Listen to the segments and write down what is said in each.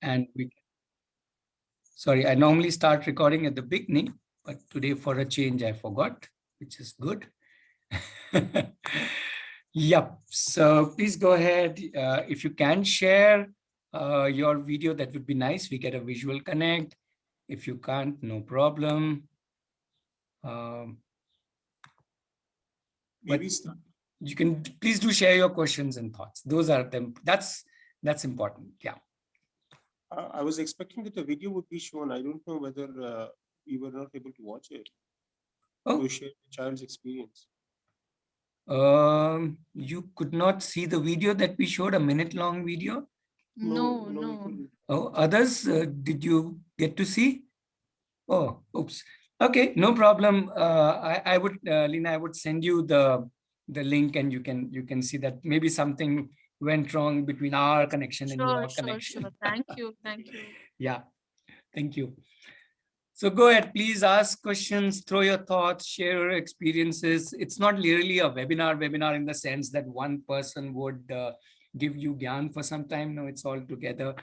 And sorry, I normally start recording at the beginning, but today for a change, I forgot, which is good. Yep. So please go ahead. If you can share your video, that would be nice. We get a visual connect. If you can't, no problem. But you can please do share your questions and thoughts. Those are them. That's important. Yeah. I was expecting that the video would be shown. I don't know whether we were not able to watch it. Oh. To share the child's experience. You could not see the video that we showed, a minute-long video? No. Oh, others, did you get to see? Oh, oops. Okay, no problem. I would, Lina, I would send you the link, and you can see that maybe something went wrong between our connection and your connection. Sure. Thank you. Yeah, thank you. So go ahead, please ask questions, throw your thoughts, share your experiences. It's not really a webinar in the sense that one person would give you gyan for some time. No, it's all together.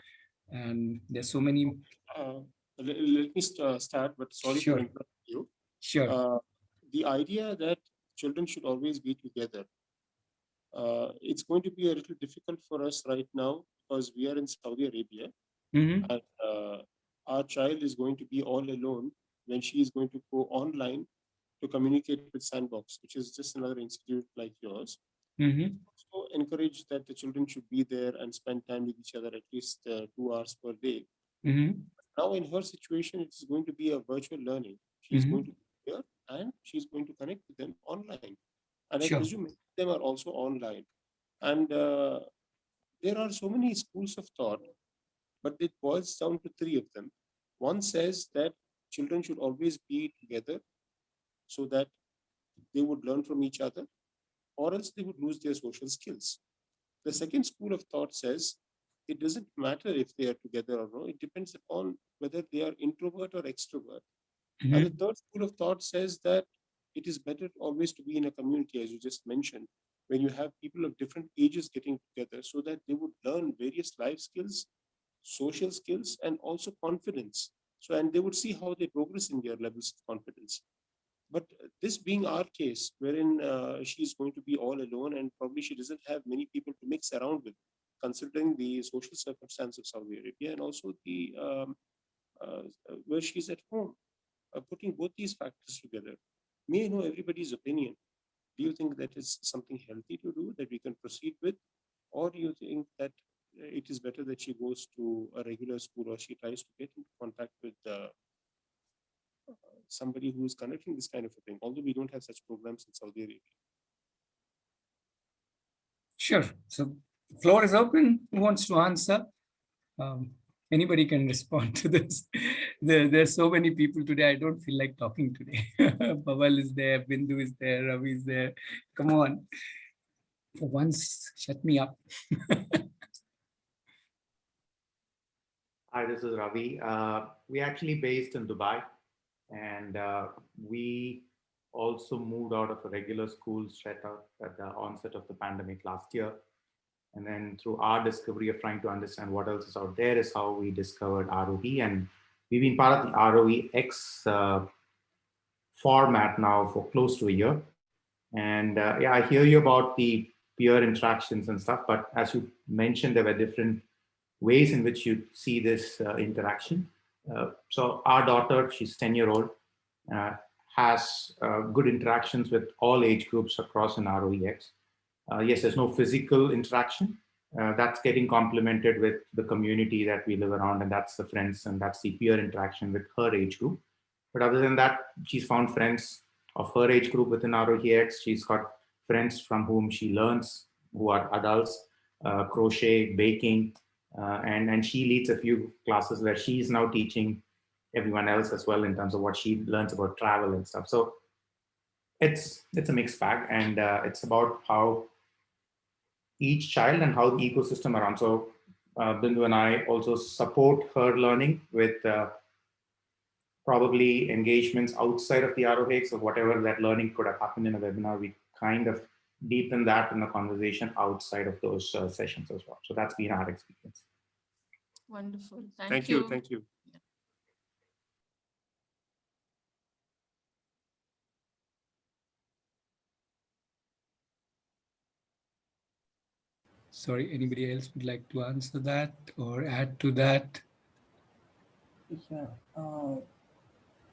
And there's so many. Let me start, but sorry Sure. for interrupting you. Sure. The idea that children should always be together, it's going to be a little difficult for us right now because we are in Saudi Arabia. Mm-hmm. And our child is going to be all alone when she is going to go online to communicate with Sandbox, which is just another institute like yours. Mm-hmm. So encourage that the children should be there and spend time with each other at least 2 hours per day. Mm-hmm. Now in her situation, it is going to be a virtual learning. She's going to be here and she's going to connect with them online. And I presume many of them are also online. And there are so many schools of thought, but it boils down to 3 of them. One says that children should always be together so that they would learn from each other, or else they would lose their social skills. The second school of thought says it doesn't matter if they are together or not. It depends upon whether they are introvert or extrovert. Mm-hmm. And the third school of thought says that it is better always to be in a community, as you just mentioned, when you have people of different ages getting together so that they would learn various life skills, social skills, and also confidence. So, and they would see how they progress in their levels of confidence. But this being our case, wherein she's going to be all alone and probably she doesn't have many people to mix around with, considering the social circumstance of Saudi Arabia and also the where she's at home, putting both these factors together. May I know everybody's opinion? Do you think that is something healthy to do that we can proceed with? Or do you think that it is better that she goes to a regular school or she tries to get into contact with somebody who is conducting this kind of a thing, although we don't have such programs in Saudi Arabia? Sure. So floor is open. Who wants to answer? Anybody can respond to this. There's so many people today. I don't feel like talking today. Bawal is there, Bindu is there, Ravi is there. Come on. For once, shut me up. Hi, this is Ravi. We're actually based in Dubai, and we also moved out of a regular school straight out at the onset of the pandemic last year. And then through our discovery of trying to understand what else is out there is how we discovered ROE. And we've been part of the ROEX format now for close to a year. And yeah, I hear you about the peer interactions and stuff, but as you mentioned, there were different ways in which you see this interaction. So our daughter, she's 10-year-old, has good interactions with all age groups across an ROEX. Yes, there's no physical interaction. That's getting complemented with the community that we live around, and that's the friends, and that's the peer interaction with her age group. But other than that, she's found friends of her age group within ROEX. She's got friends from whom she learns, who are adults, crochet, baking, and she leads a few classes where she's now teaching everyone else as well in terms of what she learns about travel and stuff. So it's a mixed bag, and it's about how each child and how the ecosystem around. So Bindu and I also support her learning with probably engagements outside of the ROEX or whatever that learning could have happened in a webinar. We kind of deepen that in the conversation outside of those sessions as well. So that's been our experience. Wonderful. Thank Thank you. you. Thank you. Sorry, anybody else would like to answer that or add to that? Yeah.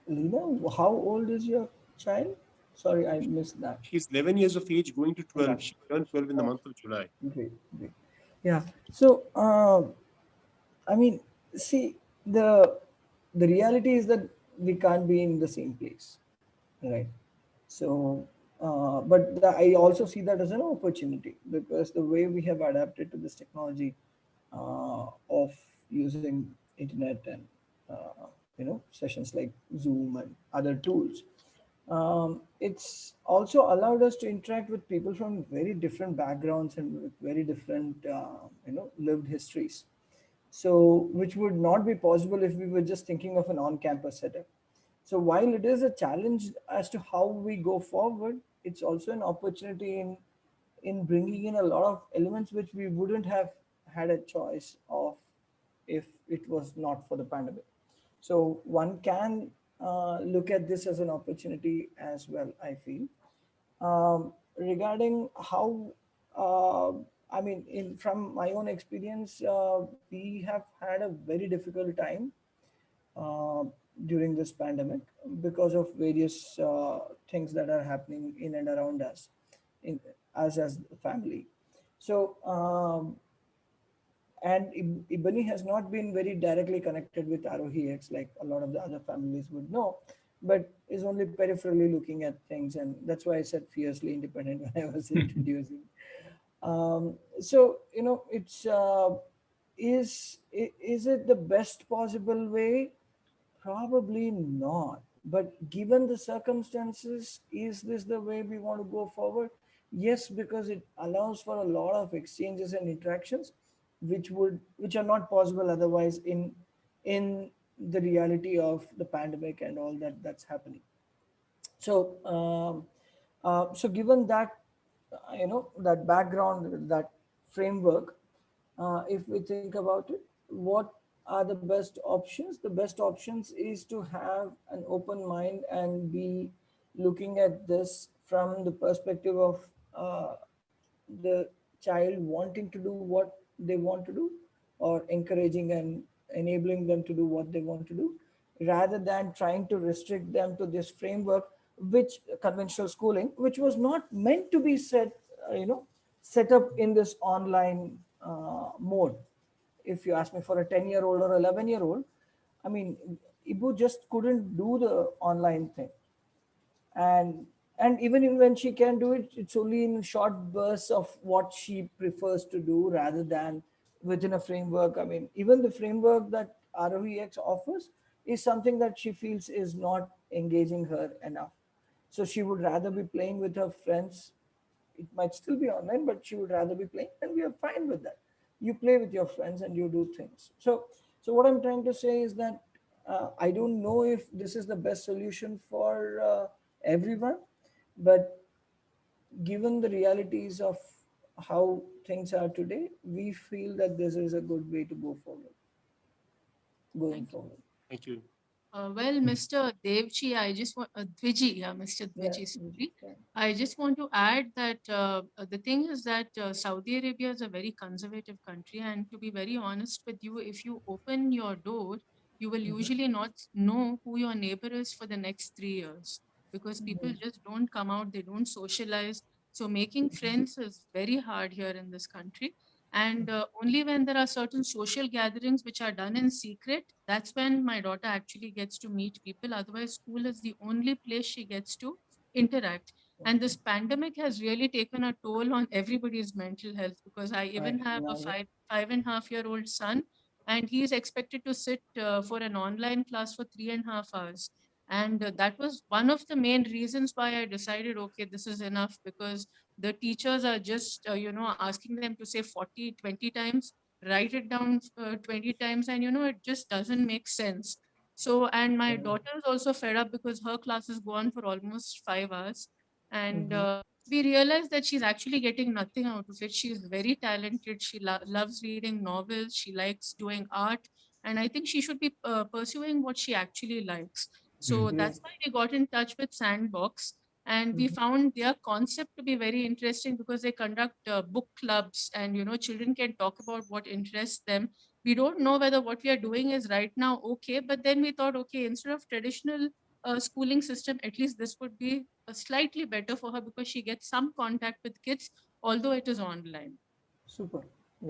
Lena, how old is your child? Sorry, I missed that. She's 11 years of age, going to 12. Okay. She turned 12 in the Oh. month of July. Great, great. Yeah. So, I mean, see, the reality is that we can't be in the same place, right? So, I also see that as an opportunity because the way we have adapted to this technology of using internet and sessions like Zoom and other tools, it's also allowed us to interact with people from very different backgrounds and with very different lived histories, so which would not be possible if we were just thinking of an on-campus setup. So while it is a challenge as to how we go forward, it's also an opportunity in bringing in a lot of elements which we wouldn't have had a choice of if it was not for the pandemic. So one can look at this as an opportunity as well, I feel. Regarding how, I mean, from my own experience, we have had a very difficult time uh, during this pandemic because of various things that are happening in and around us, in us as a family. So, and Ibani has not been very directly connected with Arohi X like a lot of the other families would know, but is only peripherally looking at things. And that's why I said fiercely independent when I was introducing. So, it's, is it the best possible way? Probably not. But given the circumstances, is this the way we want to go forward? Yes, because it allows for a lot of exchanges and interactions, which are not possible otherwise in the reality of the pandemic and all that's happening. So, so given that, that background, that framework, if we think about it, what are the best options? The best options is to have an open mind and be looking at this from the perspective of the child wanting to do what they want to do, or encouraging and enabling them to do what they want to do, rather than trying to restrict them to this framework, which conventional schooling, which was not meant to be set up in this online mode. If you ask me, for a 10-year-old or 11-year-old, I mean, Ibu just couldn't do the online thing. And even when she can do it, it's only in short bursts of what she prefers to do rather than within a framework. I mean, even the framework that ROEX offers is something that she feels is not engaging her enough. So she would rather be playing with her friends. It might still be online, but she would rather be playing, and we are fine with that. You play with your friends and you do things. So what I'm trying to say is that I don't know if this is the best solution for everyone, but given the realities of how things are today, we feel that this is a good way to go forward, going Thank you. forward. Thank you. Well, Mr. Devji, I just want Dviji, yeah, Mr. Yeah. Dviji, sorry. I just want to add that the thing is that Saudi Arabia is a very conservative country, and to be very honest with you, if you open your door, you will usually not know who your neighbor is for the next 3 years, because people just don't come out, they don't socialize. So making friends is very hard here in this country. And only when there are certain social gatherings which are done in secret, that's when my daughter actually gets to meet people. Otherwise, school is the only place she gets to interact. And this pandemic has really taken a toll on everybody's mental health, because I even I have a imagine. 5.5 year old son, and he is expected to sit for an online class for 3.5 hours. And that was one of the main reasons why I decided, okay, this is enough, because the teachers are just asking them to say 40, 20 times, write it down 20 times, and it just doesn't make sense. So, and my daughter is also fed up because her classes go on for almost 5 hours, and Mhm. we realized that she's actually getting nothing out of it. She's very talented. She loves reading novels. She likes doing art. And I think she should be pursuing what she actually likes. So Mm. Yeah. that's why we got in touch with Sandbox. And we Mhm. found their concept to be very interesting because they conduct book clubs, and children can talk about what interests them. We don't know whether what we are doing is right now okay, but then we thought, okay, instead of traditional schooling system, at least this would be slightly better for her because she gets some contact with kids, although it is online. Super.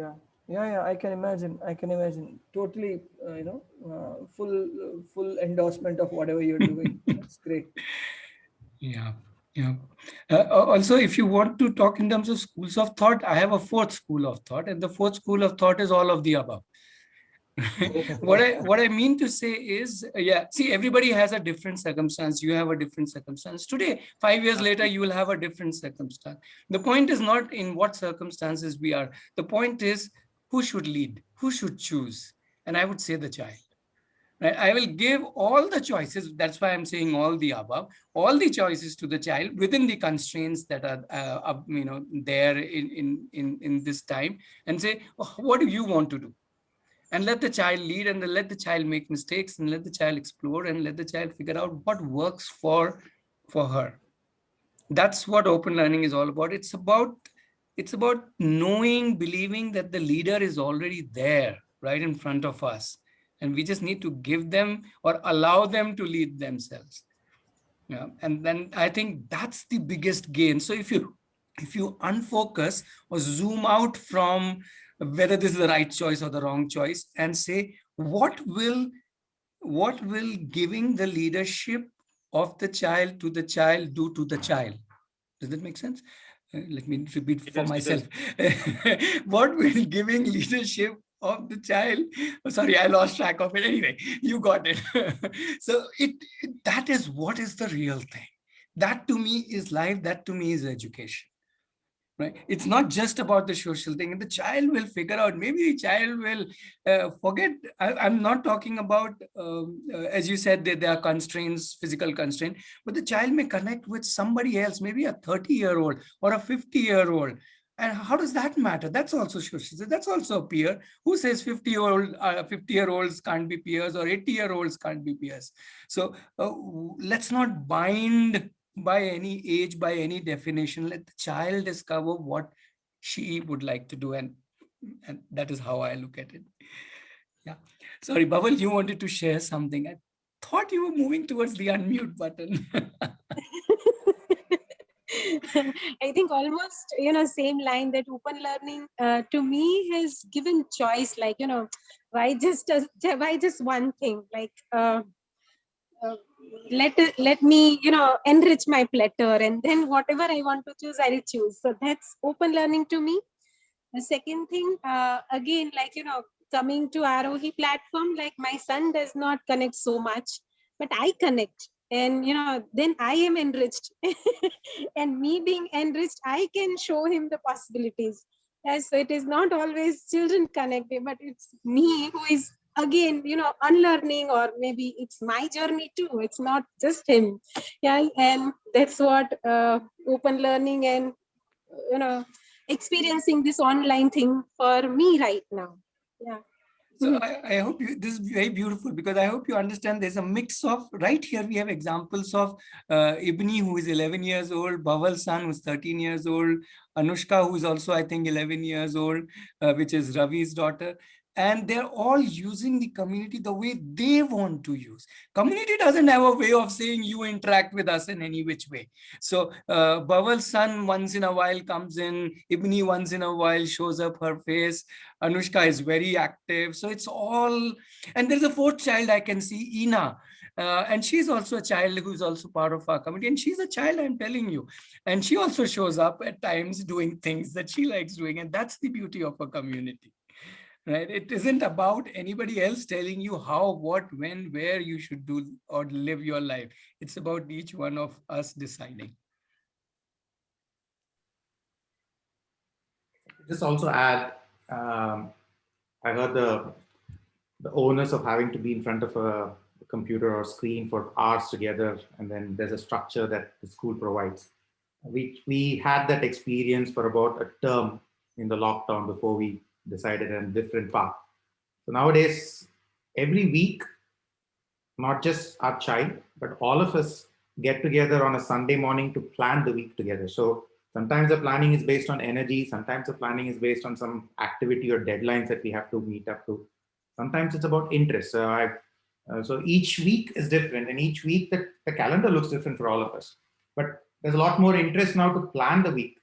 Yeah. Yeah, yeah. I can imagine. I can imagine. Totally, full endorsement of whatever you're doing. That's great. Yeah, yeah. Also, if you want to talk in terms of schools of thought, I have a fourth school of thought, and the fourth school of thought is all of the above. What I mean to say is, yeah, see, everybody has a different circumstance. You have a different circumstance today. 5 years later, you will have a different circumstance. The point is not in what circumstances we are. The point is who should lead, who should choose, and I would say the child. Right? I will give all the choices. That's why I'm saying all the above, all the choices to the child within the constraints that are, there in this time, and say, oh, what do you want to do? And let the child lead, and let the child make mistakes, and let the child explore, and let the child figure out what works for her. That's what open learning is all about. It's about knowing, believing that the leader is already there right in front of us, and we just need to give them or allow them to lead themselves. Yeah. And then I think that's the biggest gain. So if you unfocus or zoom out from whether this is the right choice or the wrong choice, and say what will giving the leadership of the child to the child do to the child? Does that make sense? Let me repeat It for does. It does. myself. What will giving leadership of the child? Oh, sorry, I lost track of it. Anyway, you got it. So that is what is the real thing. That to me is life. That to me is education. Right? It's not just about the social thing. The child will figure out. Maybe the child will forget. I'm not talking about, as you said, there are constraints, physical constraint, but the child may connect with somebody else, maybe a 30-year-old or a 50-year-old. And how does that matter? That's also social. That's also a peer. Who says 50-year-olds can't be peers, or 80-year-olds can't be peers? So let's not bind by any age, by any definition. Let the child discover what she would like to do, and that is how I look at it. Yeah. Sorry, Bubble, you wanted to share something. I thought you were moving towards the unmute button. I think almost, same line, that open learning to me has given choice. Like, why just one thing? Like, let me, enrich my platter, and then whatever I want to choose, I'll choose. So that's open learning to me. The second thing, again, like, coming to Arohi platform, like my son does not connect so much, but I connect. And, then I am enriched. And me being enriched, I can show him the possibilities. Yes, so it is not always children connecting, but it's me who is, again, unlearning, or maybe it's my journey too. It's not just him. Yeah. And that's what open learning and, experiencing this online thing for me right now. Yeah. So I hope this is very beautiful, because I hope you understand there's a mix of, right here we have examples of Ibni, who is 11 years old, Bawal's son, who's 13 years old, Anushka, who's also, I think, 11 years old, which is Ravi's daughter. And they're all using the community the way they want to use. Community doesn't have a way of saying you interact with us in any which way. So Bawal's son once in a while comes in, Ibni once in a while shows up her face, Anushka is very active. So it's all, and there's a fourth child I can see, Ina. And she's also a child who's also part of our community. And she's a child, I'm telling you. And she also shows up at times doing things that she likes doing. And that's the beauty of a community. Right? It isn't about anybody else telling you how, what, when, where you should do or live your life. It's about each one of us deciding. Just also add, I heard the onus of having to be in front of a computer or screen for hours together, and then there's a structure that the school provides. we had that experience for about a term in the lockdown before we decided on a different path. So nowadays, every week, not just our child, but all of us get together on a Sunday morning to plan the week together. So sometimes the planning is based on energy, sometimes the planning is based on some activity or deadlines that we have to meet up to. Sometimes it's about interest. So each week is different, and each week the calendar looks different for all of us. But there's a lot more interest now to plan the week,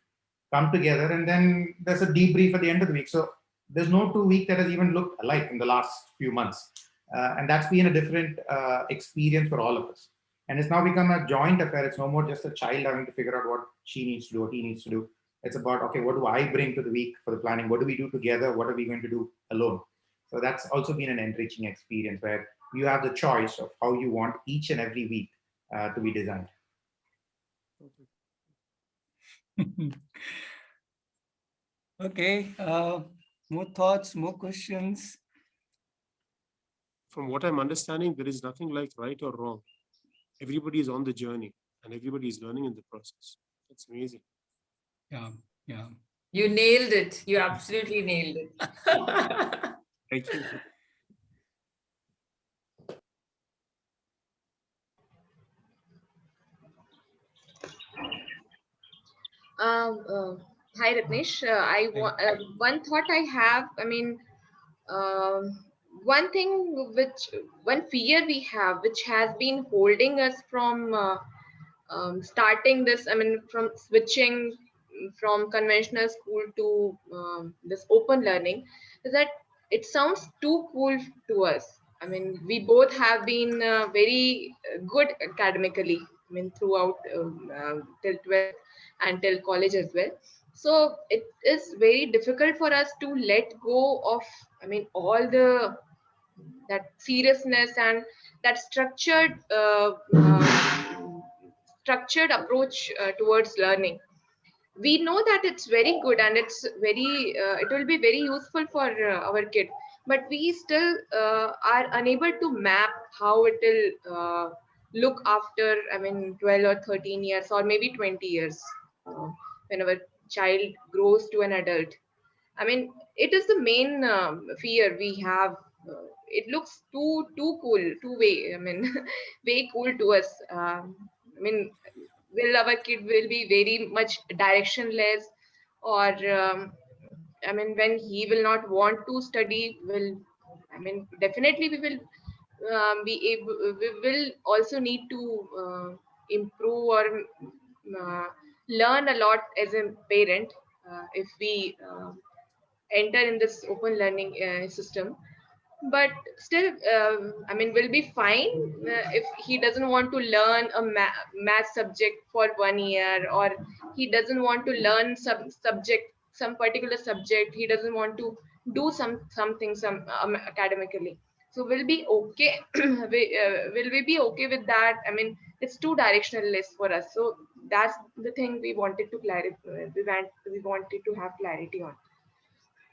come together, and then there's a debrief at the end of the week. So there's no 2 week that has even looked alike in the last few months. And that's been a different experience for all of us. And it's now become a joint affair. It's no more just a child having to figure out what she needs to do, what he needs to do. It's about, okay, what do I bring to the week for the planning? What do we do together? What are we going to do alone? So that's also been an enriching experience where you have the choice of how you want each and every week to be designed. Okay, more thoughts, more questions? From what I'm understanding, there is nothing like right or wrong. Everybody is on the journey and everybody is learning in the process. That's amazing. Yeah, yeah. You nailed it. You absolutely nailed it. Thank you. Hi, Rajneesh. One thought I have. I mean, one thing one fear we have, which has been holding us from starting this. I mean, from switching from conventional school to this open learning, is that it sounds too cool to us. I mean, we both have been very good academically. I mean, throughout till 12th and till college as well. So it is very difficult for us to let go of, I mean, all that seriousness and that structured approach towards learning. We know that it's very good and it will be very useful for our kid, but we still are unable to map how it will look after, I mean, 12 or 13 years or maybe 20 years when our child grows to an adult. I mean, it is the main fear we have. It looks too cool, too way. I mean, way cool to us. I mean, will our kid will be very much directionless, or I mean, when he will not want to study, will, I mean, definitely we will be able. We will also need to improve or uh, learn a lot as a parent if we enter in this open learning system. But still, I mean, we'll be fine if he doesn't want to learn a math subject for 1 year, or he doesn't want to learn some particular subject. He doesn't want to do something academically. So we'll be okay. Will we be okay with that? I mean, it's too directionless for us. So that's the thing we wanted to clarify. We wanted to have clarity on.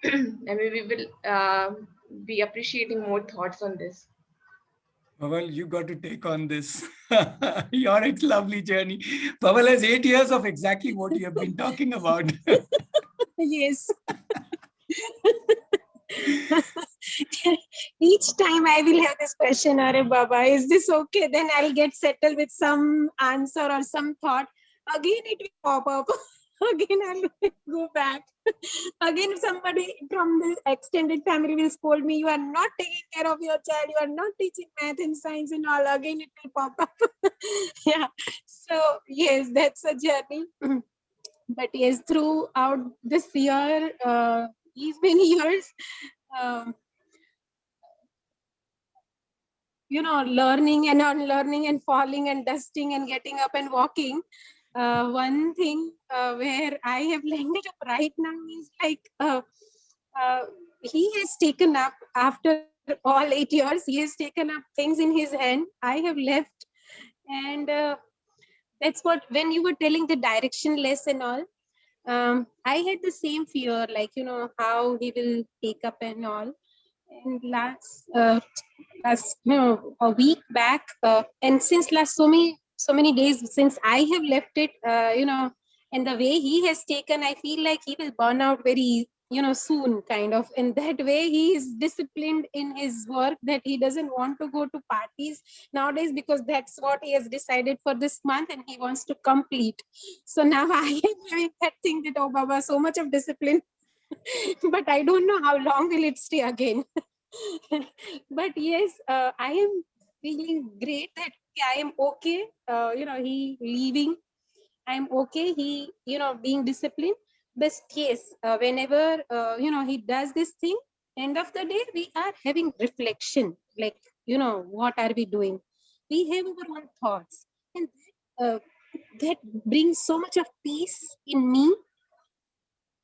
I mean, we will be appreciating more thoughts on this. Pavel, you got to take on this. Your lovely journey. Pavel has 8 years of exactly what you have been talking about. Yes. Each time I will have this question, Are Baba, is this okay? Then I'll get settled with some answer or some thought. Again, it will pop up. Again, I'll go back. Again, somebody from the extended family will scold me. You are not taking care of your child. You are not teaching math and science and all. Again, it will pop up. Yeah. So, yes, that's a journey. But yes, throughout this year, these many years, you know, learning and unlearning and falling and dusting and getting up and walking. One thing where I have landed up right now is like he has taken up, after all 8 years, he has taken up things in his hand. I have left, and that's what, when you were telling the directionless and all, I had the same fear, like, you know, how he will take up and all. And last you know, a week back, and since last so many days since I have left it, you know, And the way he has taken, I feel like he will burn out very, soon, kind of. In that way, he is disciplined in his work, that he doesn't want to go to parties nowadays, because that's what he has decided for this month and he wants to complete. So now I am having that thing that, oh Baba, so much of discipline, but I don't know how long will it stay again. But yes, I am feeling great that I am okay. He leaving, I'm okay. He, being disciplined. But yes, whenever, he does this thing, end of the day, we are having reflection. Like, what are we doing? We have our own thoughts. And that brings so much of peace in me,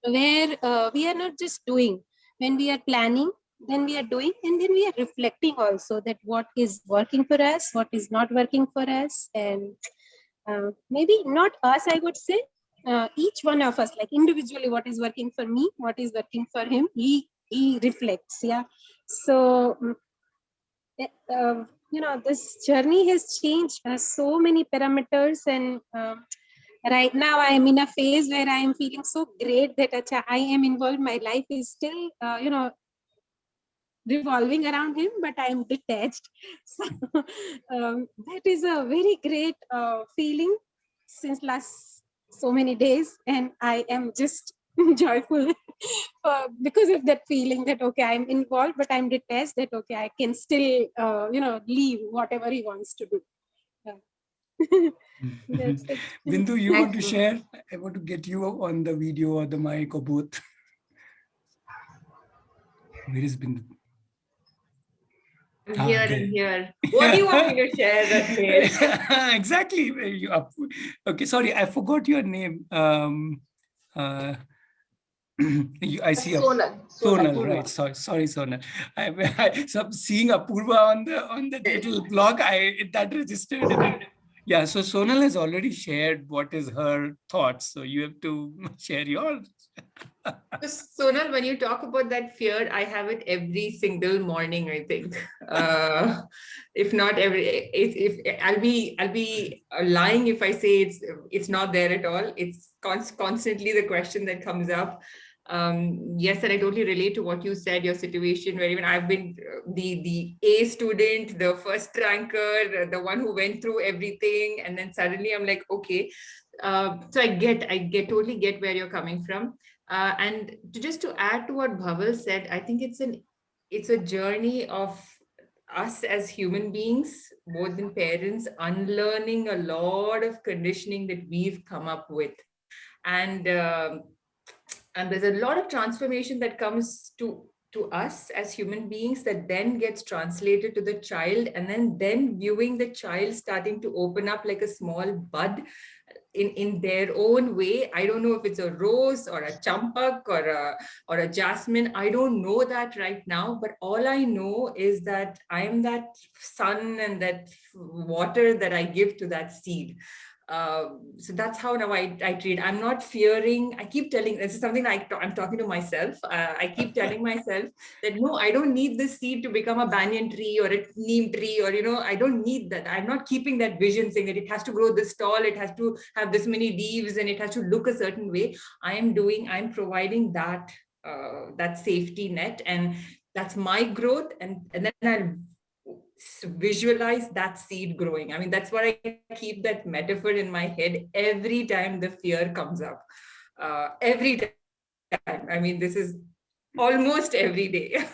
where we are not just doing. When we are planning, then we are doing, and then we are reflecting also, that what is working for us, what is not working for us. And maybe not us, I would say, each one of us, like individually, what is working for me, what is working for him, he reflects. Yeah. So this journey has changed so many parameters, and right now I am in a phase where I am feeling so great that I am involved. My life is still revolving around him, but I am detached. So that is a very great feeling since last so many days, and I am just joyful because of that feeling that, okay, I'm involved, but I'm detached, that, okay, I can still, leave whatever he wants to do. Yeah. That's it. Bindu, you want to Thank you. share? I want to get you on the video or the mic or both. Where is Bindu? I'm here there. and here. What do you want me to share, Rakesh? Exactly. Where you are. Okay, sorry, I forgot your name. I see Sonal. Sonal, right? Sorry, Sonal. So I'm seeing Apurva on the little blog. That registered. Yeah. So Sonal has already shared what is her thoughts. So you have to share yours. So, Sonal, when you talk about that fear, I have it every single morning, I think. If not every, if I'll be lying if I say it's not there at all. It's constantly the question that comes up. Yes, and I totally relate to what you said, your situation where even I've been the A student, the first ranker, the one who went through everything, and then suddenly I'm like, okay. So I totally get where you're coming from. And to add to what Bhaval said, I think it's a journey of us as human beings, more than parents, unlearning a lot of conditioning that we've come up with. And and there's a lot of transformation that comes to us as human beings that then gets translated to the child, and then viewing the child starting to open up like a small bud in their own way. I don't know if it's a rose or a champak or a jasmine. I don't know that right now, but all I know is that I am that sun and that water that I give to that seed. So that's how now I treat. I'm not fearing. I keep telling, this is something I'm talking to myself. I keep telling myself that no, I don't need this seed to become a banyan tree or a neem tree, or, I don't need that. I'm not keeping that vision saying that it has to grow this tall, it has to have this many leaves, and it has to look a certain way. I'm providing that, that safety net, and that's my growth. And then I'll visualize that seed growing. I mean, that's what I keep that metaphor in my head every time the fear comes up. Every time. I mean, this is almost every day.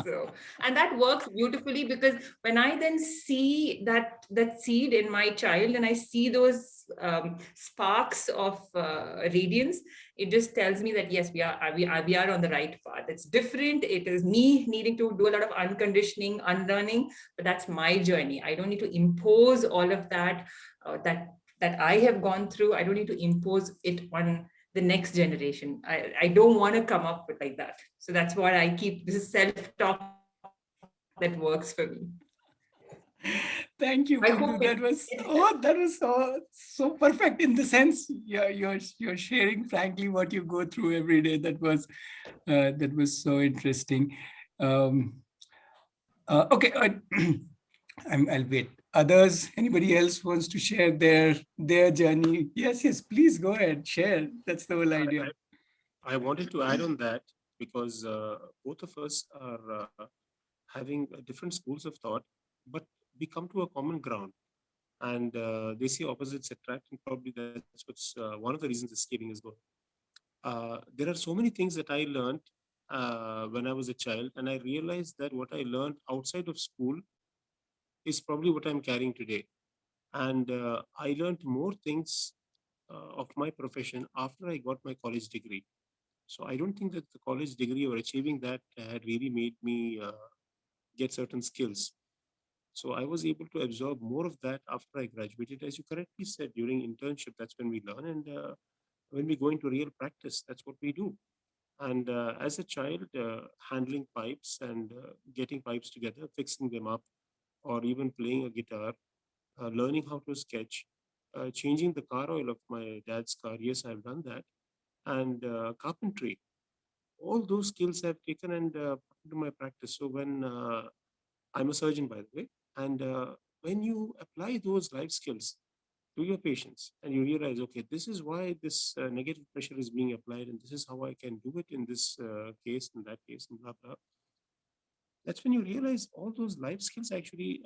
So, and that works beautifully, because when I then see that seed in my child, and I see those sparks of radiance, it just tells me that yes, we are on the right path. It's different. It is me needing to do a lot of unconditioning, unlearning, but that's my journey. I don't need to impose all of that that I have gone through. I don't need to impose it on the next generation. I don't want to come up with like that. So that's what I keep. This is self-talk that works for me. Thank you, Bindu. That was so perfect, in the sense you're sharing frankly what you go through every day. That was so interesting. Okay, I'll wait. Others, anybody else wants to share their journey? Yes, please go ahead, share. That's the whole idea. I wanted to add on that because both of us are having different schools of thought, but we come to a common ground, and they say opposites attract, and probably that's what's one of the reasons the scaling is going. There are so many things that I learned when I was a child, and I realized that what I learned outside of school is probably what I'm carrying today. And I learned more things of my profession after I got my college degree. So I don't think that the college degree or achieving that had really made me get certain skills. So I was able to absorb more of that after I graduated. As you correctly said, during internship, that's when we learn. And when we go into real practice, that's what we do. And as a child, handling pipes and getting pipes together, fixing them up, or even playing a guitar, learning how to sketch, changing the car oil of my dad's car. Yes, I've done that. And carpentry. All those skills I've taken and put into my practice. So when I'm a surgeon, by the way, and when you apply those life skills to your patients and you realize, okay, this is why this negative pressure is being applied, and this is how I can do it in this case, in that case, and blah, blah. That's when you realize all those life skills actually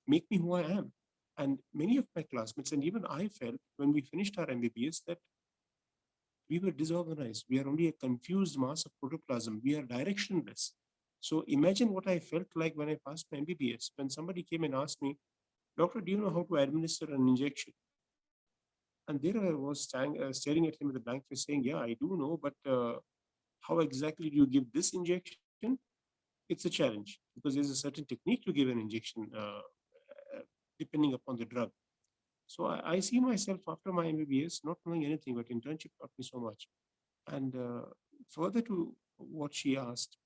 make me who I am. And many of my classmates, and even I felt when we finished our MBBS that we were disorganized. We are only a confused mass of protoplasm. We are directionless. So imagine what I felt like when I passed my MBBS, when somebody came and asked me, Doctor, do you know how to administer an injection? And there I was staring at him with a blank face saying, yeah, I do know, but how exactly do you give this injection? It's a challenge because there's a certain technique to give an injection depending upon the drug. So I see myself after my MBBS not knowing anything, but internship taught me so much. And further to what she asked,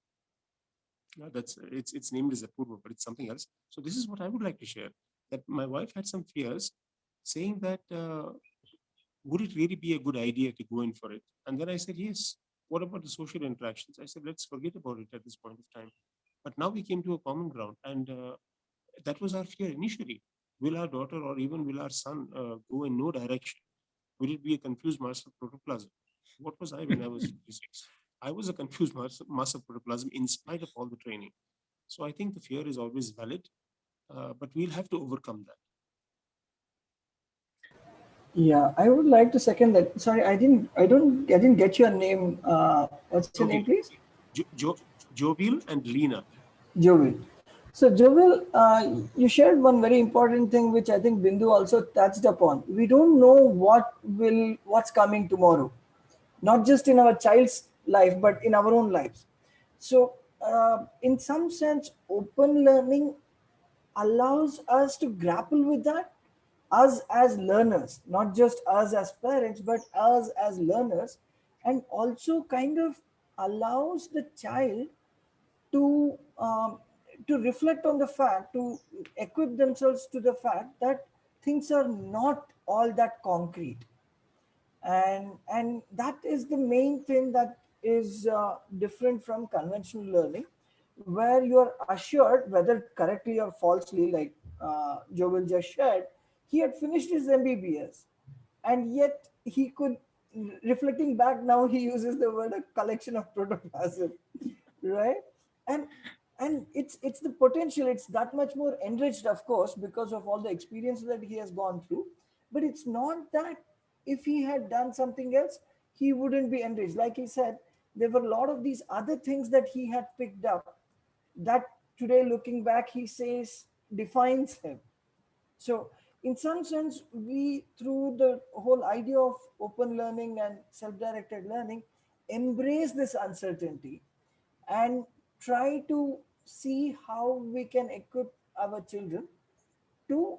that's it's named as Apurva, but it's something else. So this is what I would like to share. That my wife had some fears, saying that would it really be a good idea to go in for it? And then I said yes. What about the social interactions? I said let's forget about it at this point of time. But now we came to a common ground, and that was our fear initially. Will our daughter or even will our son go in no direction? Will it be a confused mass of protoplasm? What was I when I was 56? I was a confused mass of protoplasm in spite of all the training. So I think the fear is always valid, but we'll have to overcome that. Yeah, I would like to second that. Sorry, I didn't get your name. What's your name, please? Jovial and Lena. Jovial. So Jovial, you shared one very important thing, which I think Bindu also touched upon. We don't know what's coming tomorrow, not just in our child's life, but in our own lives. So, in some sense, open learning allows us to grapple with that, us as learners, not just us as parents, but us as learners, and also kind of allows the child to reflect on the fact, to equip themselves to the fact that things are not all that concrete, and that is the main thing that is different from conventional learning, where you are assured, whether correctly or falsely, like Joel just shared, he had finished his MBBS, and yet he could, reflecting back now, he uses the word a collection of protoplasm, right? And it's the potential, it's that much more enriched, of course, because of all the experience that he has gone through. But it's not that if he had done something else, he wouldn't be enriched. Like he said, there were a lot of these other things that he had picked up that today, looking back, he says defines him. So in some sense, we, through the whole idea of open learning and self-directed learning, embrace this uncertainty and try to see how we can equip our children to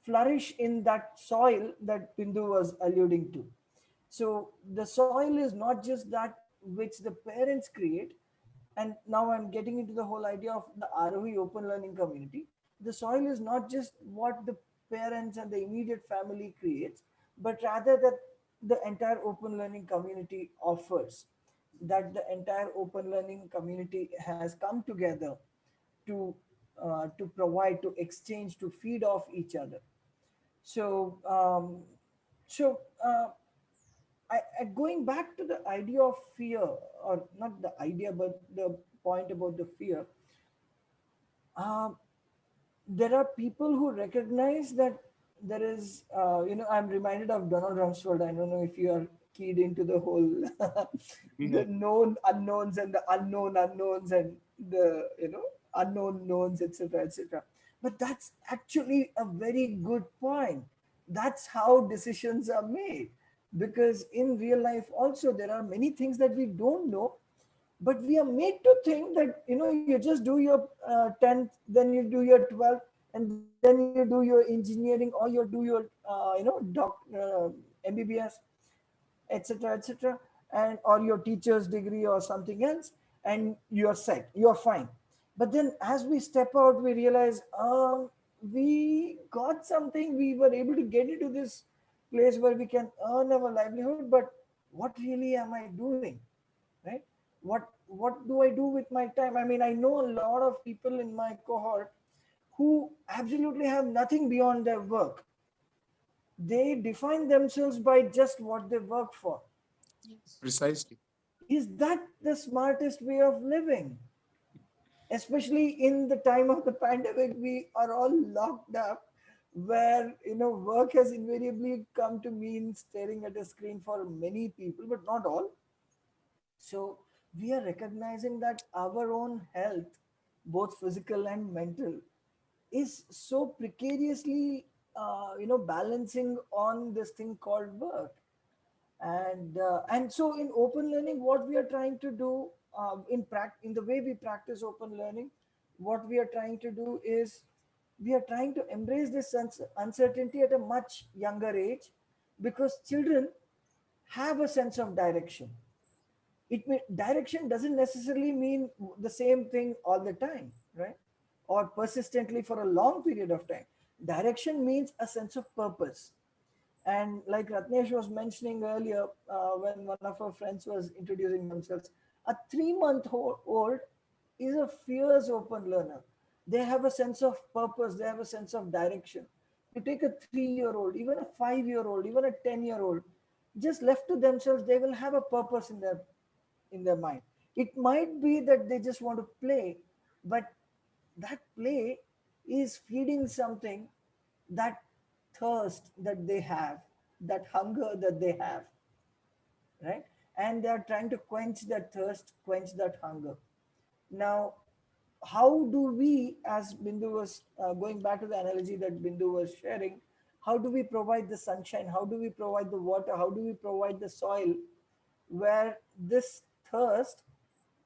flourish in that soil that Bindu was alluding to. So the soil is not just that which the parents create, and now I'm getting into the whole idea of the Arohi open learning community. The soil is not just what the parents and the immediate family creates, but rather that the entire open learning community offers, that the entire open learning community has come together to to provide, to exchange, to feed off each other. So, going back to the idea of fear, or not the idea, but the point about the fear, there are people who recognize that there is, I'm reminded of Donald Rumsfeld. I don't know if you are keyed into the whole the known unknowns and the unknown unknowns and the unknown knowns, etc., etc. But that's actually a very good point. That's how decisions are made, because in real life also there are many things that we don't know, but we are made to think that you just do your 10th, then you do your 12th, and then you do your engineering, or you do your MBBS, etc., etc., and or your teacher's degree or something else, and you're set, you're fine. But then as we step out, we realize we got something, we were able to get into this place where we can earn our livelihood, but what really am I doing, right? What do I do with my time? I mean, I know a lot of people in my cohort who absolutely have nothing beyond their work. They define themselves by just what they work for. Yes. Precisely. Is that the smartest way of living? Especially in the time of the pandemic, we are all locked up, where work has invariably come to mean staring at a screen for many people, but not all. So we are recognizing that our own health, both physical and mental, is so precariously balancing on this thing called work. And so in open learning, what we are trying to do, in the way we practice open learning, what we are trying to do is we are trying to embrace this uncertainty at a much younger age, because children have a sense of direction. Direction doesn't necessarily mean the same thing all the time, right? Or persistently for a long period of time. Direction means a sense of purpose. And like Ratnesh was mentioning earlier, when one of our friends was introducing themselves, a 3-month-old is a fierce open learner. They have a sense of purpose, they have a sense of direction. You take a 3-year-old, even a 5-year-old, even a 10-year-old, just left to themselves, they will have a purpose in their mind. It might be that they just want to play, but that play is feeding something, that thirst that they have, that hunger that they have, right? And they are trying to quench that thirst, quench that hunger. Now, how do we, as Bindu was going back to the analogy that Bindu was sharing, how do we provide the sunshine? How do we provide the water? How do we provide the soil where this thirst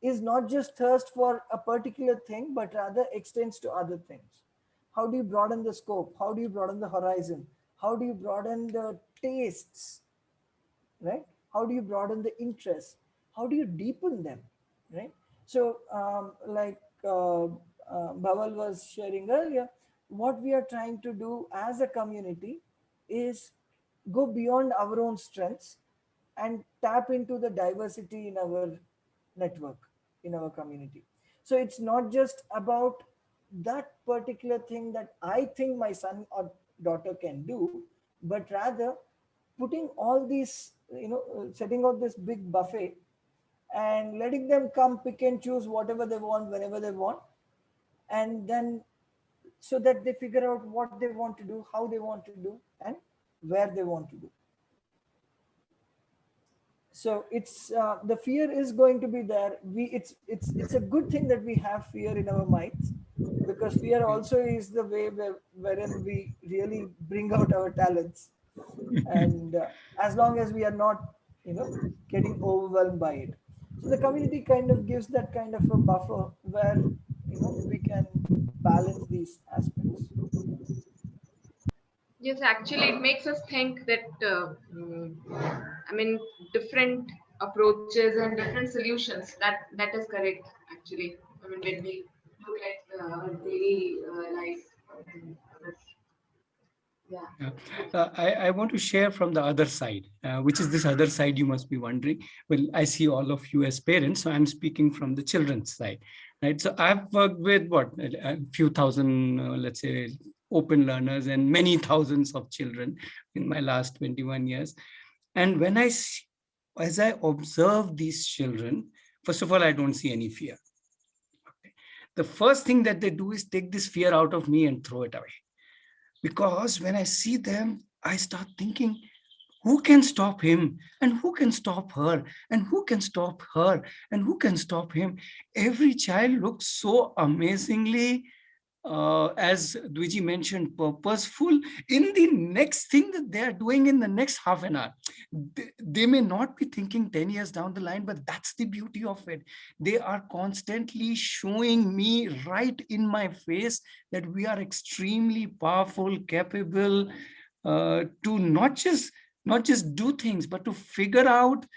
is not just thirst for a particular thing, but rather extends to other things? How do you broaden the scope? How do you broaden the horizon? How do you broaden the tastes, right? How do you broaden the interests? How do you deepen them, right? So like Bhaval was sharing earlier, what we are trying to do as a community is go beyond our own strengths and tap into the diversity in our network, in our community. So it's not just about that particular thing that I think my son or daughter can do, but rather putting all these, setting out this big buffet and letting them come pick and choose whatever they want, whenever they want. And then so that they figure out what they want to do, how they want to do, and where they want to do. So it's the fear is going to be there. It's a good thing that we have fear in our minds, because fear also is the way wherein we really bring out our talents. And as long as we are not, getting overwhelmed by it. So the community kind of gives that kind of a buffer where, we can balance these aspects. Yes, actually, it makes us think that, I mean, different approaches and different solutions. That is correct, actually. I mean, when we look at our daily life. Yeah. I want to share from the other side, which is this other side, you must be wondering. Well, I see all of you as parents, so I'm speaking from the children's side. right? So I've worked with what, a few thousand, let's say, open learners and many thousands of children in my last 21 years. And when as I observe these children, first of all, I don't see any fear. Okay. The first thing that they do is take this fear out of me and throw it away. Because when I see them, I start thinking, who can stop him, and who can stop her, and who can stop her, and who can stop him? Every child looks so amazingly, as Dwiji mentioned, purposeful in the next thing that they are doing in the next half an hour. They may not be thinking 10 years down the line, but that's the beauty of it. They are constantly showing me right in my face that we are extremely powerful, capable, to not just do things, but to figure out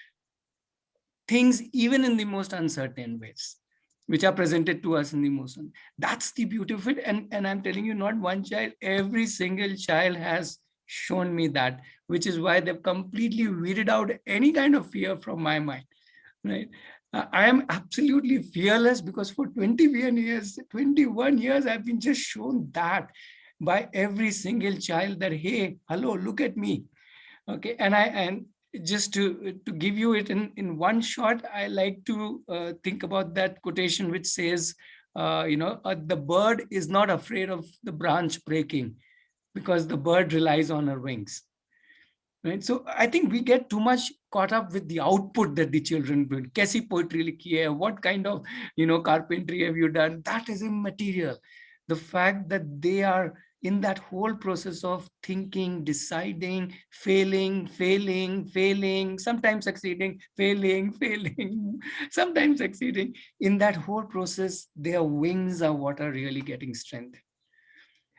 things even in the most uncertain ways, which are presented to us in the most. That's the beauty of it. And I'm telling you, not one child, every single child has shown me that, which is why they've completely weeded out any kind of fear from my mind, right? I am absolutely fearless because for 21 years, I've been just shown that by every single child that, hey, hello, look at me. Okay, and just to give you it in one shot, I like to think about that quotation which says, the bird is not afraid of the branch breaking because the bird relies on her wings. Right? So I think we get too much caught up with the output that the children build. Kaisi poetry likhi hai, what kind of carpentry have you done? That is immaterial. The fact that they are in that whole process of thinking, deciding, failing, sometimes succeeding, failing, sometimes succeeding. In that whole process, their wings are what are really getting strengthened.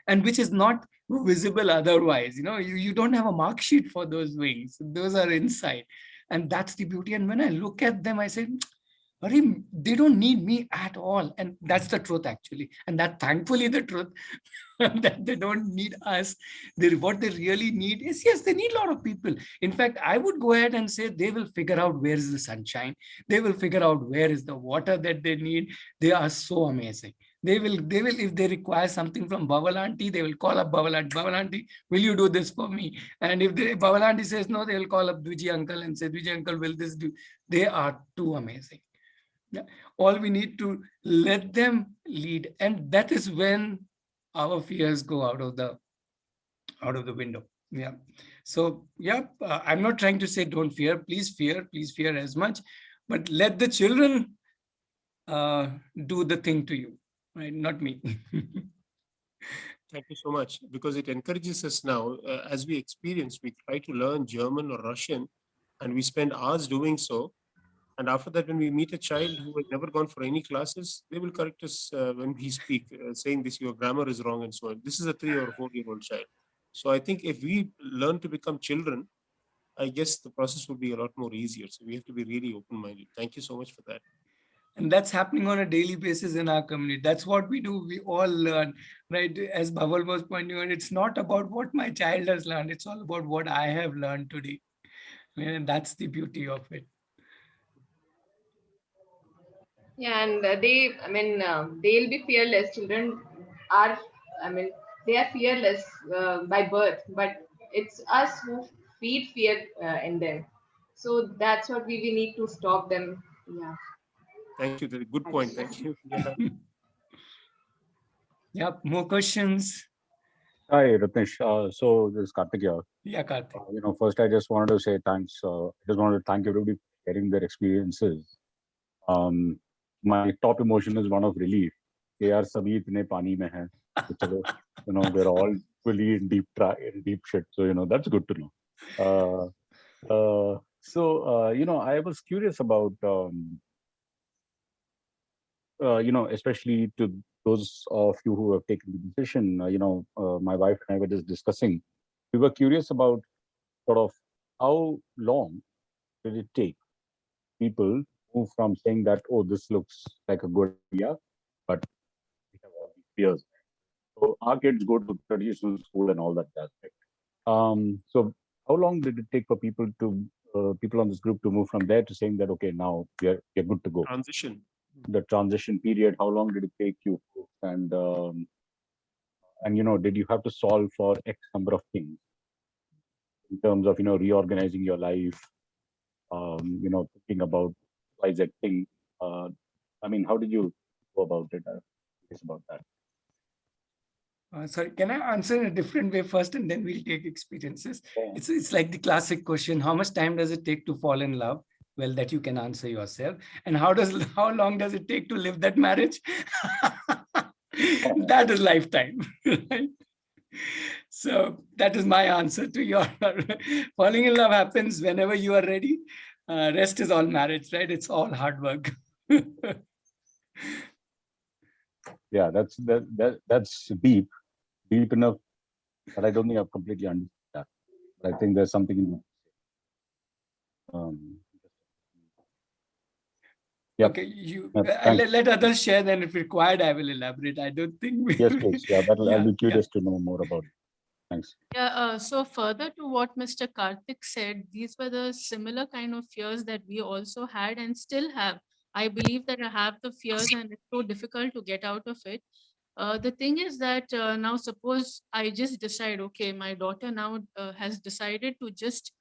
And which is not visible otherwise. You don't have a mark sheet for those wings. Those are inside. And that's the beauty. And when I look at them, I say, they don't need me at all. And that's the truth, actually. And that thankfully the truth, that they don't need us. What they really need is, yes, they need a lot of people. In fact, I would go ahead and say they will figure out where is the sunshine. They will figure out where is the water that they need. They are so amazing. They will, if they require something from Bawal Auntie, they will call up Bawal Auntie. Bawal Auntie, will you do this for me? And if Bawal Auntie says no, they will call up Dwiji Uncle and say, Dwiji Uncle, will this do? They are too amazing. Yeah. All we need to let them lead. And that is when our fears go out of the window. Yeah. So, yeah, I'm not trying to say don't fear. Please fear as much. But let the children do the thing to you. Right, not me. Thank you so much, because it encourages us now, as we experience, we try to learn German or Russian, and we spend hours doing so. And after that, when we meet a child who has never gone for any classes, they will correct us when we speak, saying this, your grammar is wrong and so on. This is a 3 or 4-year-old child. So I think if we learn to become children, I guess the process will be a lot more easier. So we have to be really open-minded. Thank you so much for that. And that's happening on a daily basis in our community. That's what we do. We all learn, right? As Bawal was pointing out, it's not about what my child has learned. It's all about what I have learned today. And that's the beauty of it. Yeah, and they'll be fearless. Children are, they are fearless by birth, but it's us who feed fear in them. So that's what we need to stop them. Yeah. Thank you. Good point. Thank you. Yeah. Yeah, more questions? Hi, Ratnesh. So this is Karthik here. Yeah, Karthik. First I just wanted to say thanks. I just wanted to thank everybody for sharing their experiences. My top emotion is one of relief. यार सभी इतने पानी में हैं. We're all fully in deep shit. So that's good to know. I was curious about especially to those of you who have taken the decision. My wife and I were just discussing. We were curious about sort of how long did it take people move from saying that, oh, this looks like a good idea, but we have all these fears. So our kids go to traditional school and all that aspect. So how long did it take for people on this group to move from there to saying that, okay, now we're good to go? Transition. the transition period? How long did it take you? And did you have to solve for X number of things in terms of reorganizing your life? Thinking about YZ thing. I mean, how did you go about it? Curious about that. Sorry, can I answer in a different way first and then we'll take experiences? Yeah. It's like the classic question, how much time does it take to fall in love? Well, that you can answer yourself. And how long does it take to live that marriage? That is lifetime. Right? So that is my answer to your falling in love happens whenever you are ready. Rest is all marriage, right? It's all hard work. Yeah, that's deep enough, but I don't think I've completely understood that. But I think there's something in yeah. Okay, Thanks. let others share, then if required, I will elaborate. I don't think we Yes, please. Yeah, I'll be curious to know more about it. Thanks. Yeah, so further to what Mr. Karthik said, these were the similar kind of fears that we also had and still have. I believe that I have the fears and it's so difficult to get out of it. The thing is that now suppose I just decide, okay, my daughter now has decided to just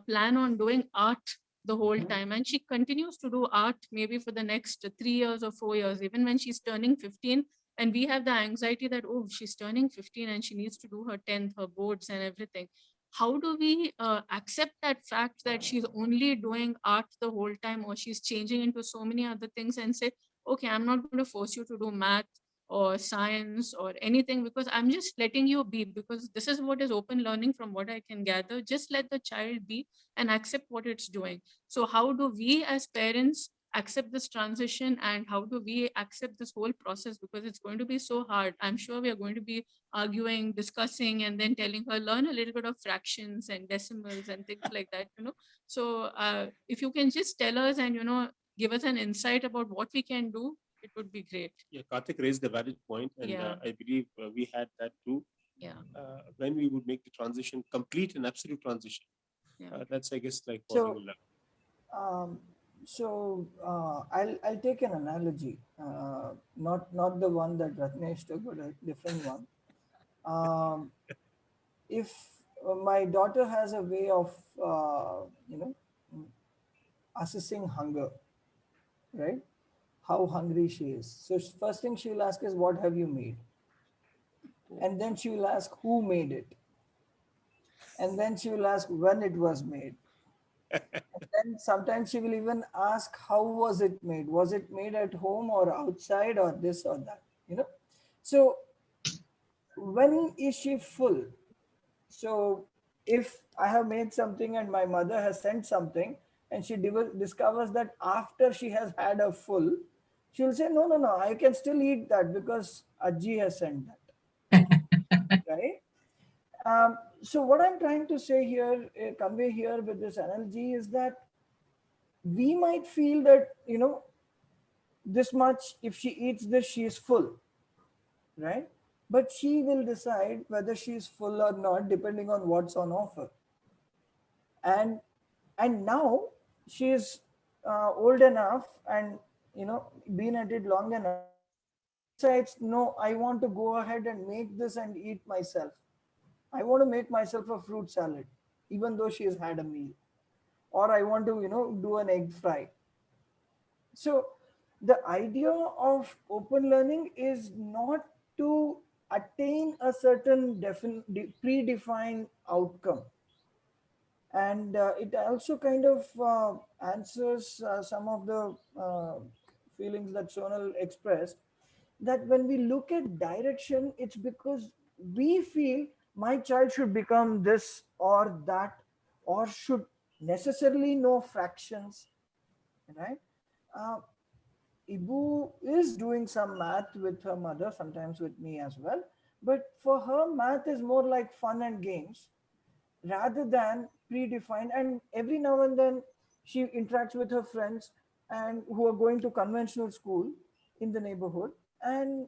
plan on doing art the whole time, and she continues to do art maybe for the next 3 years or 4 years, even when she's turning 15, and we have the anxiety that, oh, she's turning 15 and she needs to do her 10th, her boards and everything. How do we accept that fact that she's only doing art the whole time, or she's changing into so many other things, and say, okay, I'm not going to force you to do math or science or anything, because I'm just letting you be, because this is what is open learning from what I can gather. Just let the child be and accept what it's doing. So how do we as parents accept this transition, and how do we accept this whole process, because it's going to be so hard. I'm sure we are going to be arguing, discussing, and then telling her, learn a little bit of fractions and decimals and things like that, so if you can just tell us and give us an insight about what we can do, it would be great. Yeah, Karthik raised a valid point, and Yeah. I believe we had that too. Yeah. When we would make the transition, complete and absolute transition. Yeah. That's, I guess, like So- falling in love. I'll take an analogy, not the one that Ratnesh took, but a different one. If my daughter has a way of assessing hunger, right? How hungry she is. So first thing she will ask is, what have you made? And then she will ask, who made it? And then she will ask when it was made. And then sometimes she will even ask, how was it made? Was it made at home or outside or this or that? So when is she full? So if I have made something and my mother has sent something and she discovers that after she has had a full, she will say, no, I can still eat that because Ajji has sent that. Right? So what I'm trying to say here, convey here with this analogy is that we might feel that, this much, if she eats this, she is full, right? But she will decide whether she is full or not, depending on what's on offer. And now she is old enough and, been at it long enough, decides, no, I want to go ahead and make this and eat myself. I want to make myself a fruit salad, even though she has had a meal. Or I want to, do an egg fry. So the idea of open learning is not to attain a certain predefined outcome. And it also kind of answers some of the feelings that Sonal expressed, that when we look at direction, it's because we feel my child should become this or that, or should necessarily know fractions, right? Uh, Ibu is doing some math with her mother, sometimes with me as well. But for her, math is more like fun and games rather than predefined. And every now and then she interacts with her friends and who are going to conventional school in the neighborhood. And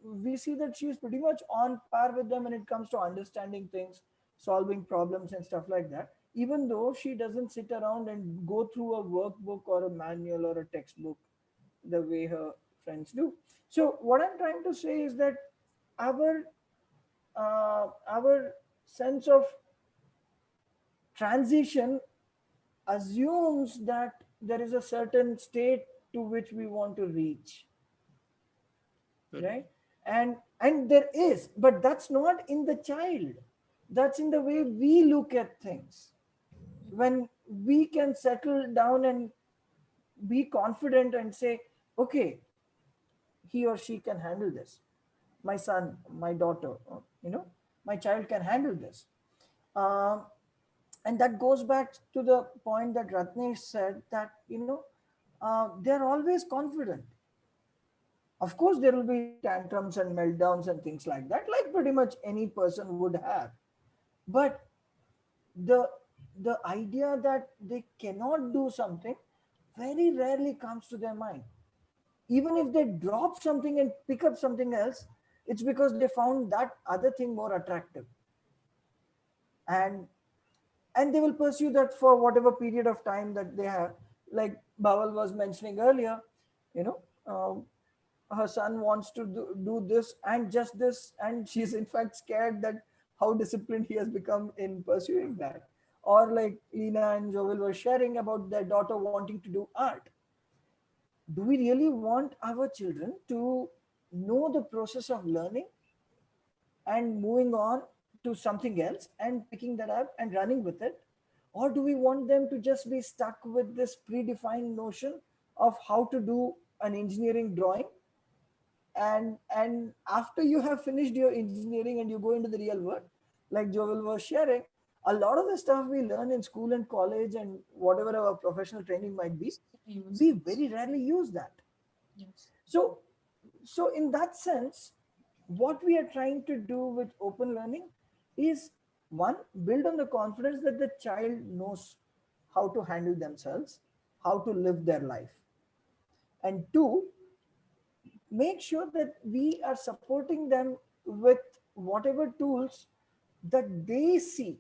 we see that she is pretty much on par with them when it comes to understanding things, solving problems and stuff like that. Even though she doesn't sit around and go through a workbook or a manual or a textbook the way her friends do. So what I'm trying to say is that our sense of transition assumes that there is a certain state to which we want to reach, Correct. right? And there is, but that's not in the child, that's in the way we look at things. When we can settle down and be confident and say, okay, he or she can handle this, my son, my daughter, my child can handle this. Um, and that goes back to the point that Ratnesh said, that they're always confident. Of course there will be tantrums and meltdowns and things like that, like pretty much any person would have, but the the idea that they cannot do something very rarely comes to their mind. Even if they drop something and pick up something else, it's because they found that other thing more attractive, and they will pursue that for whatever period of time that they have. Like Bawal was mentioning earlier, you know her son wants to do this and just this, and she's in fact scared that how disciplined he has become in pursuing that. Or like Lena and Joel were sharing about their daughter wanting to do art. Do we really want our children to know the process of learning and moving on to something else and picking that up and running with it? Or do we want them to just be stuck with this predefined notion of how to do an engineering drawing, and after you have finished your engineering and you go into the real world, like Joel was sharing, a lot of the stuff we learn in school and college and whatever our professional training might be, we very rarely use that. Yes. So in that sense, what we are trying to do with open learning is, one, build on the confidence that the child knows how to handle themselves, how to live their life, and two, make sure that we are supporting them with whatever tools that they seek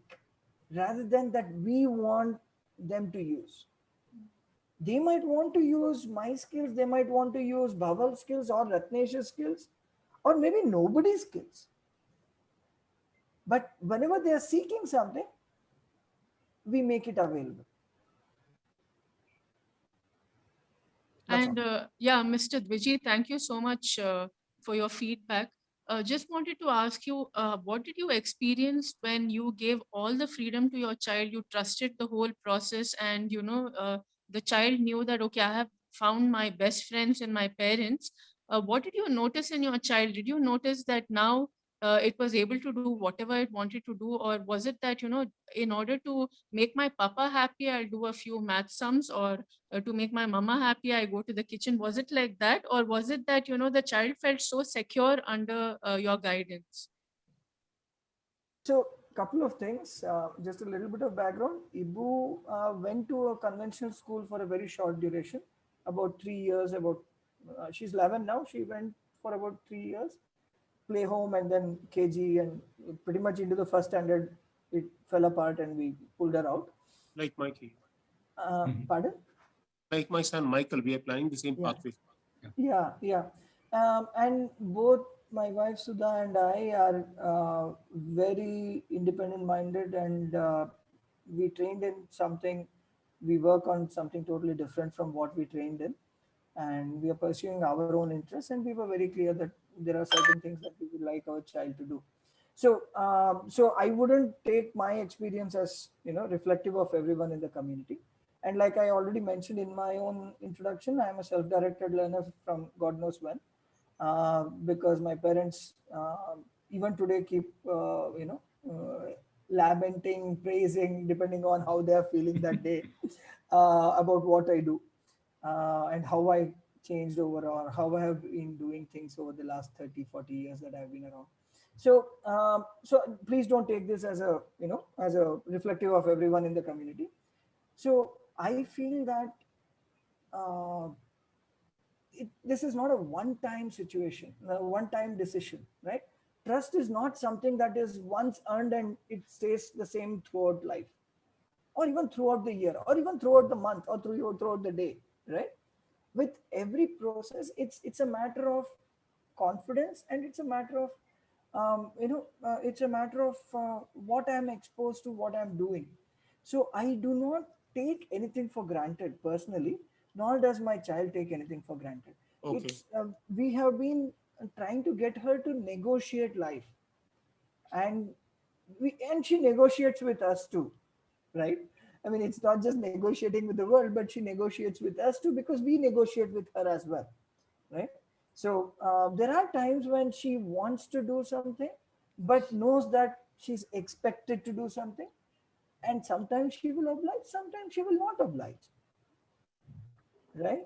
rather than that we want them to use. They might want to use my skills, they might want to use Bhaval's skills or Ratnesh's skills, or maybe nobody's skills. But whenever they are seeking something, we make it available. That's And all. yeah, Mr. Dwiji, thank you so much for your feedback. Just wanted to ask you, what did you experience when you gave all the freedom to your child? You trusted the whole process, and the child knew that, okay, I have found my best friends and my parents. What did you notice in your child? Did you notice that now it was able to do whatever it wanted to do, or was it that, in order to make my papa happy, I'll do a few math sums, or to make my mama happy, I go to the kitchen? Was it like that? Or was it that, the child felt so secure under your guidance? So, couple of things, just a little bit of background. Ibu went to a conventional school for a very short duration, about 3 years. She's 11 now. She went for about 3 years, play home, and then KG, and pretty much into the first standard, it fell apart, and we pulled her out. Like Mikey, Pardon? like my son Michael, we are planning the same Yeah. pathway. Yeah. And both my wife Sudha and I are very independent minded, and we trained in something, we work on something totally different from what we trained in, and we are pursuing our own interests, and we were very clear that there are certain things that we would like our child to do. So I wouldn't take my experience as reflective of everyone in the community. And like I already mentioned in my own introduction, I am a self-directed learner from God knows when, because my parents even today keep lamenting, praising, depending on how they are feeling that day, about what I do, and how I changed over, or how I have been doing things over the last 30-40 years that I've been around. So please don't take this as a reflective of everyone in the community. So I feel that uh, this is not a one-time situation, a one-time decision, right? Trust is not something that is once earned and it stays the same throughout life, or even throughout the year, or even throughout the month, or throughout the day, right? with every process, it's a matter of confidence, and it's a matter of it's a matter of what I'm exposed to, what I'm doing. So I do not take anything for granted personally, nor does my child take anything for granted. Okay. It's we have been trying to get her to negotiate life, and she negotiates with us too, right? I mean, it's not just negotiating with the world, but she negotiates with us too, because we negotiate with her as well, right? So there are times when she wants to do something, but knows that she's expected to do something. And sometimes she will oblige, sometimes she will not oblige, right?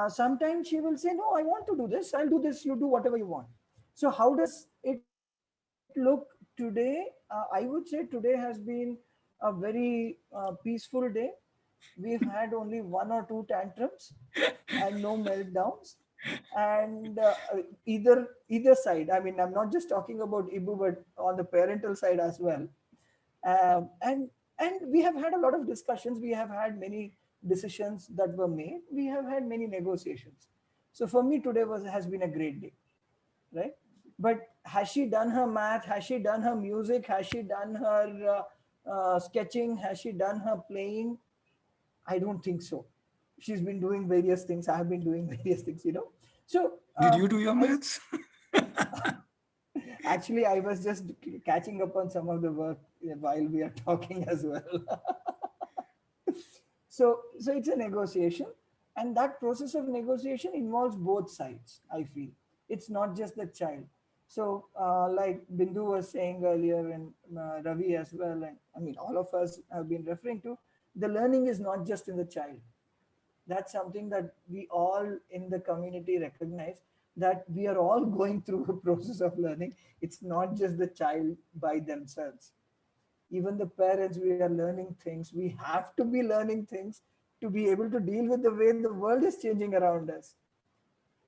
Sometimes she will say, no, I want to do this, I'll do this, you do whatever you want. So how does it look today? I would say today has been a very peaceful day. We've had only 1 or 2 tantrums and no meltdowns. And either side, I mean, I'm not just talking about Ibu, but on the parental side as well. And we have had a lot of discussions. We have had many decisions that were made. We have had many negotiations. So for me, today has been a great day, right? But has she done her math? Has she done her music? Has she done her sketching? Has she done her playing? I don't think so. She's been doing various things. I have been doing various things, So Did you do your maths? Actually, I was just catching up on some of the work while we are talking as well. So it's a negotiation, and that process of negotiation involves both sides. I feel it's not just the child. So like Bindu was saying earlier, and Ravi as well, and I mean all of us have been referring to, the learning is not just in the child. That's something that we all in the community recognize, that we are all going through a process of learning. It's not just the child by themselves. Even the parents, we are learning things. We have to be learning things to be able to deal with the way the world is changing around us,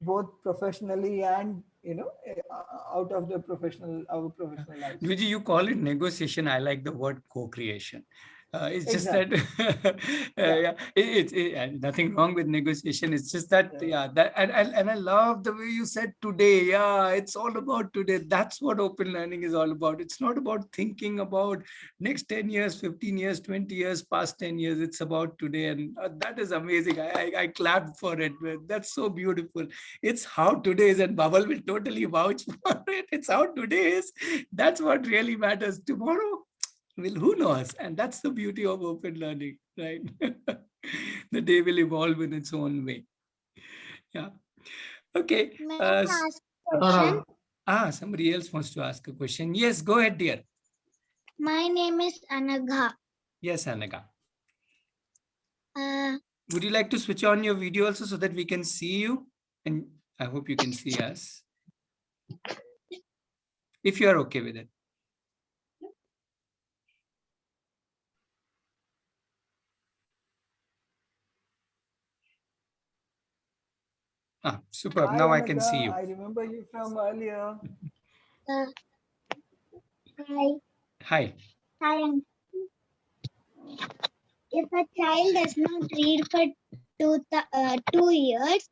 both professionally and out of our professional lives. Vijay, you call it negotiation. I like the word co-creation. It's just Exactly. that it's nothing wrong with negotiation. It's just that that and I love the way you said today. Yeah, it's all about today. That's what open learning is all about. It's not about thinking about next 10 years, 15 years, 20 years, past 10 years. It's about today, and that is amazing. I clapped for it. That's so beautiful. It's how today is, and Bubble will totally vouch for it. It's how today is. That's what really matters. Tomorrow, well, who knows? And that's the beauty of open learning, right? The day will evolve in its own way. Yeah. Okay. May I ask a question? Somebody else wants to ask a question. Yes, go ahead, dear. My name is Anagha. Yes, Anaga. Would you like to switch on your video also so that we can see you? And I hope you can see us. If you are okay with it. Superb. Hi, Now I Anagha. can see you. I remember you from earlier. Hi. Hi. Hi. If a child does not read for 2 years,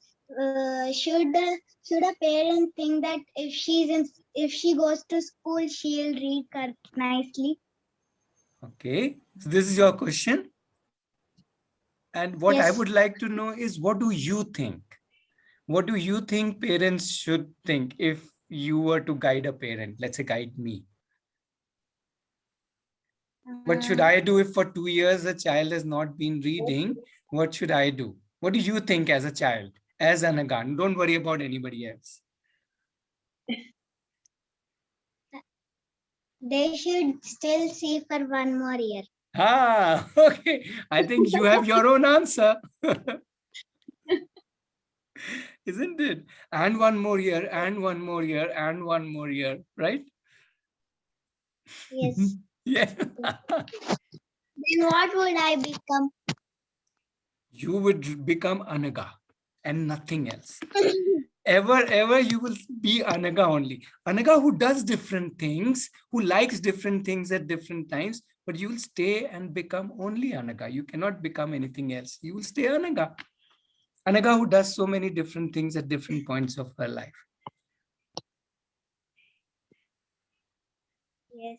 should a parent think that if she goes to school, she'll read nicely? Okay. So this is your question. And what I Yes. would like to know is, what do you think? What do you think parents should think if you were to guide a parent? Let's say guide me. What should I do if for 2 years a child has not been reading? What should I do? What do you think as a child, as Anagan? Don't worry about anybody else. They should still see for 1 more year. Okay. I think you have your own answer. Isn't it? And 1 more year, and 1 more year, and 1 more year, right? Yes. Yeah. Then what would I become? You would become Anaga and nothing else. Ever you will be Anaga only. Anaga who does different things, who likes different things at different times, but you will stay and become only Anaga. You cannot become anything else. You will stay Anaga. Anaga, who does so many different things at different points of her life. Yes.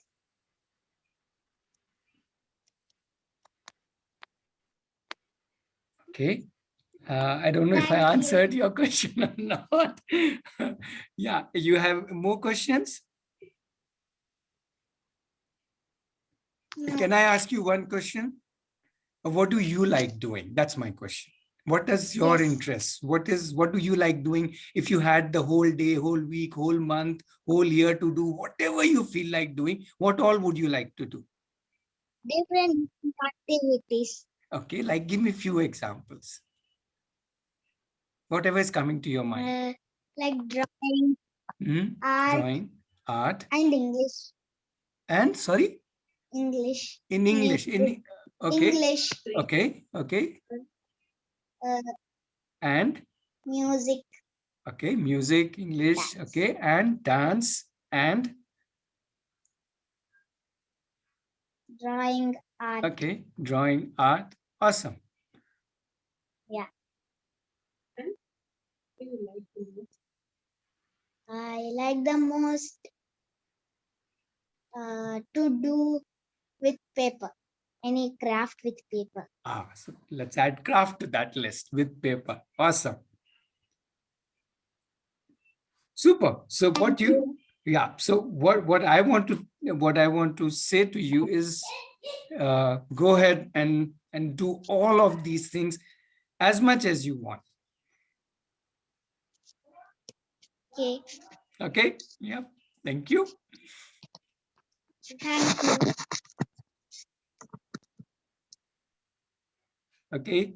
Okay. I don't know if I Thank you. answered your question or not. Yeah, you have more questions? No. Can I ask you one question? What do you like doing? That's my question. What is your Yes. interest? What do you like doing? If you had the whole day, whole week, whole month, whole year to do whatever you feel like doing, what all would you like to do? Different activities. Okay, like give me a few examples. Whatever is coming to your mind. Like drawing, art, Drawing, art, and English. and sorry? English. In English. Okay. English. Okay. Okay. And Music. okay, music, English, Dance. okay, and dance and Drawing, art. okay, drawing, art. Awesome. Yeah. I like the most to do with paper. Any craft with paper. So let's add craft to that list with paper. Awesome. Super. So what you yeah. So what I want to say to you is go ahead and do all of these things as much as you want. Okay. Okay. Yeah. Thank you. Thank you. Okay.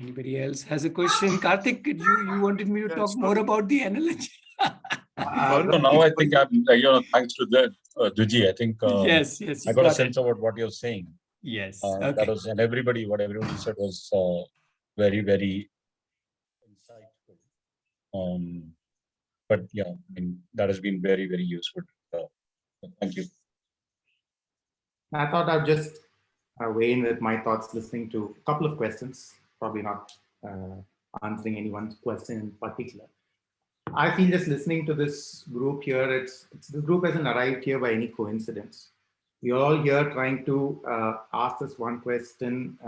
Anybody else has a question? Karthik, you wanted me to talk more about the analogy? No, now I think I'm, thanks to that, Duji, I think yes, I got a sense about what you're saying. Yes. That Okay. was, and what everybody said was very, very insightful. But yeah, I mean, that has been very, very useful. Thank you. I thought I'd just weigh in with my thoughts listening to a couple of questions, probably not answering anyone's question in particular. I feel just listening to this group here, it's this group hasn't arrived here by any coincidence. We're all here trying to ask this one question,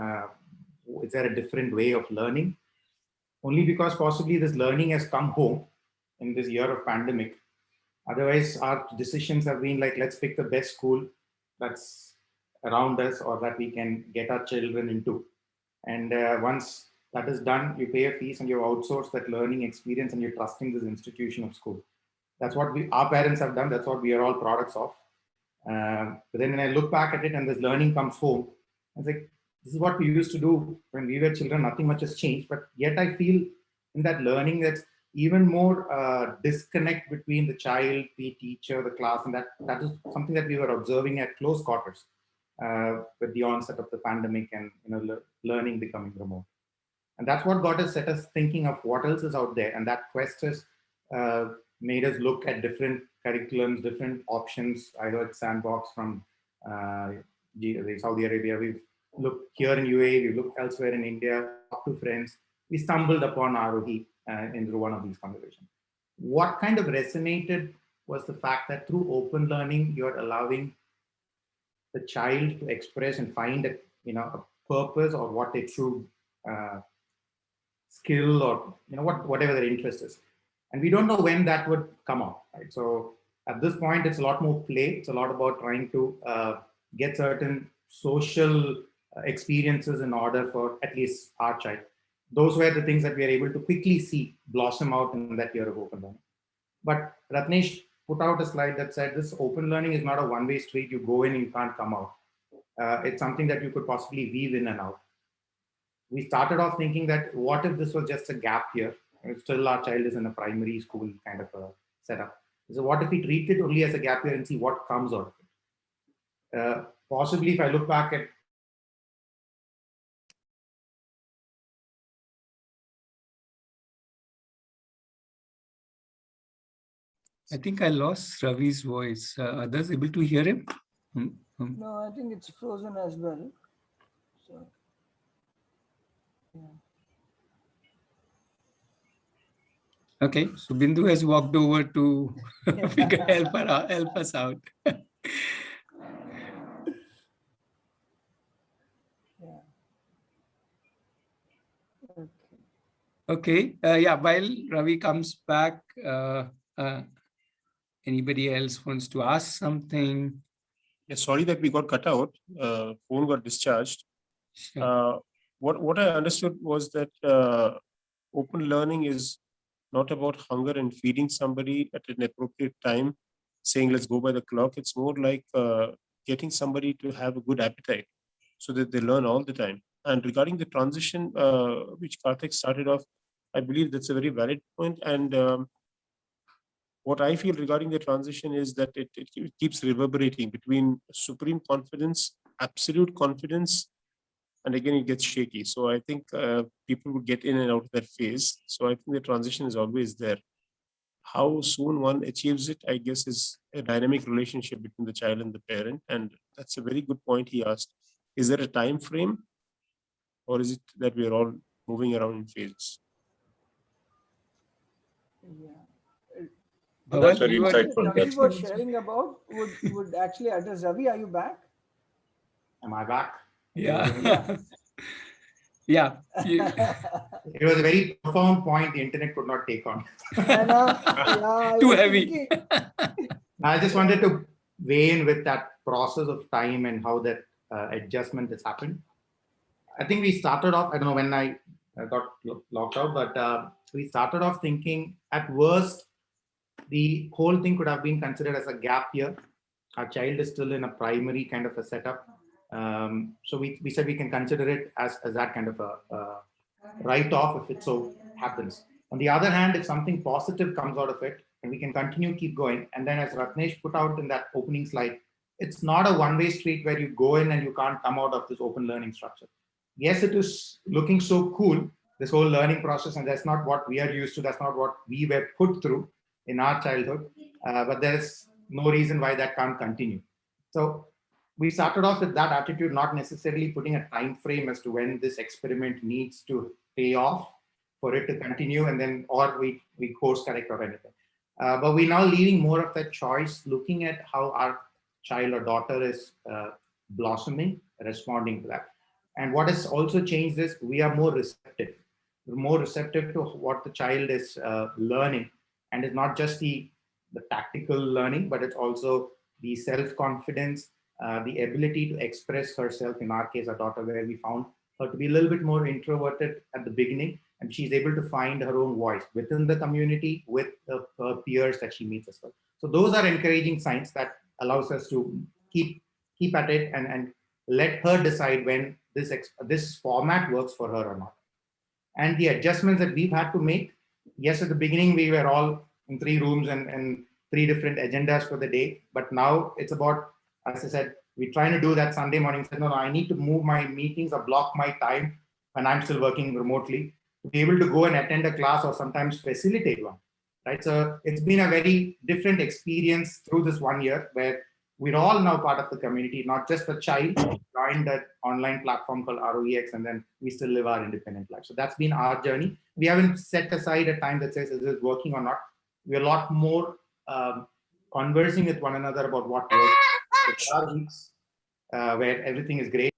is there a different way of learning? Only because possibly this learning has come home in this year of pandemic. Otherwise, our decisions have been like, let's pick the best school that's around us or that we can get our children into. And once that is done, you pay a fees and you outsource that learning experience and you're trusting this institution of school. That's what our parents have done. That's what we are all products of. But then when I look back at it and this learning comes home, I think this is what we used to do when we were children. Nothing much has changed, but yet I feel in that learning that's even more disconnect between the child, the teacher, the class, and that is something that we were observing at close quarters with the onset of the pandemic and learning becoming remote. And that's what got us set us thinking of what else is out there. And that quest has made us look at different curriculums, different options. I heard Sandbox from Saudi Arabia. We've looked here in UAE, we've looked elsewhere in India, talked to friends. We stumbled upon Aarohi through one of these conversations. What kind of resonated was the fact that through open learning, you're allowing the child to express and find a purpose or what a true skill or whatever their interest is. And we don't know when that would come out, right? So at this point, it's a lot more play. It's a lot about trying to get certain social experiences in order for at least our child. Those were the things that we are able to quickly see blossom out in that year of open learning. But Ratnesh put out a slide that said this open learning is not a one-way street. You go in and you can't come out. It's something that you could possibly weave in and out. We started off thinking that what if this was just a gap year? Still our child is in a primary school kind of a setup. So what if we treat it only as a gap year and see what comes out of it? Possibly if I look back at I think I lost Ravi's voice. Others able to hear him? No, I think it's frozen as well. So, yeah. Okay, so Bindu has walked over to help us out. Yeah. Okay. Okay, yeah, while Ravi comes back, uh, anybody else wants to ask something? Yeah, sorry that we got cut out. Phone got discharged. Sure. What I understood was that open learning is not about hunger and feeding somebody at an appropriate time, saying let's go by the clock. It's more like getting somebody to have a good appetite so that they learn all the time. And regarding the transition, which Karthik started off, I believe that's a very valid point. And what I feel regarding the transition is that it keeps reverberating between supreme confidence, absolute confidence, and again it gets shaky. So I think people would get in and out of that phase. So I think the transition is always there. How soon one achieves it, I guess, is a dynamic relationship between the child and the parent. And that's a very good point he asked. Is there a time frame, or is it that we're all moving around in phases? Yeah. Bhavan, very you are- insightful. Ravi That's was sharing about would actually address. Ravi, are you back? Am I back? Yeah. Yeah. It was a very profound point the internet could not take on. Yeah, Too heavy. I just wanted to weigh in with that process of time and how that adjustment has happened. I think we started off, I don't know when I got locked out, but we started off thinking at worst, the whole thing could have been considered as a gap year. Our child is still in a primary kind of a setup. So we said we can consider it as that kind of a write-off if it so happens. On the other hand, if something positive comes out of it, and we can continue, keep going. And then as Ratnesh put out in that opening slide, it's not a one-way street where you go in and you can't come out of this open learning structure. Yes, it is looking so cool, this whole learning process, and that's not what we are used to. That's not what we were put through in our childhood. But there's no reason why that can't continue. So we started off with that attitude, not necessarily putting a time frame as to when this experiment needs to pay off for it to continue, and then or we course correct or anything. But we're now leaving more of that choice, looking at how our child or daughter is blossoming, responding to that. And what has also changed is we are more receptive. We're more receptive to what the child is learning, and it's not just the tactical learning, but it's also the self-confidence, the ability to express herself. In our case, our daughter, where we found her to be a little bit more introverted at the beginning, and she's able to find her own voice within the community with her peers that she meets as well. So those are encouraging signs that allows us to keep at it and let her decide when this format works for her or not. And the adjustments that we've had to make, yes, at the beginning we were all in 3 rooms and 3 different agendas for the day, but now it's about, as I said, we're trying to do that Sunday morning. Said, no, I need to move my meetings or block my time when I'm still working remotely to be able to go and attend a class or sometimes facilitate one, right? So it's been a very different experience through this 1 year where we're all now part of the community, not just a child joined that online platform called ROEX, and then we still live our independent life. So that's been our journey. We haven't set aside a time that says, is this working or not? We're a lot more conversing with one another about what works. There are weeks where everything is great.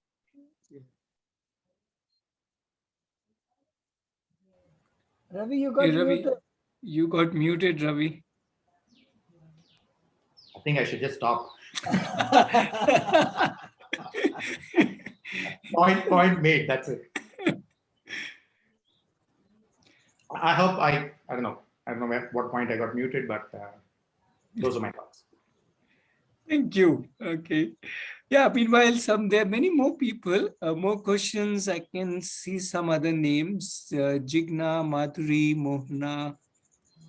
Ravi, you got Hey, Ravi, muted. you got muted, Ravi. I think I should just stop. Point made. That's it. I hope I don't know at what point I got muted, but those are my thoughts. Thank you. Okay. Yeah, meanwhile, there are many more people, more questions. I can see some other names, Jigna, Madhuri, Mohna,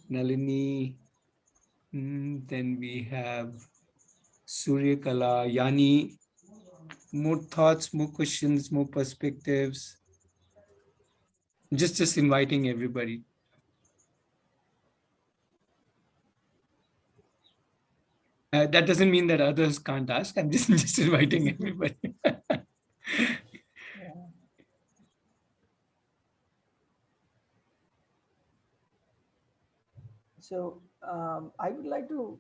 Nalini. Then we have Suryakala, Yani. More thoughts, more questions, more perspectives. Just inviting everybody. That doesn't mean that others can't ask. I'm just inviting everybody. So I would like to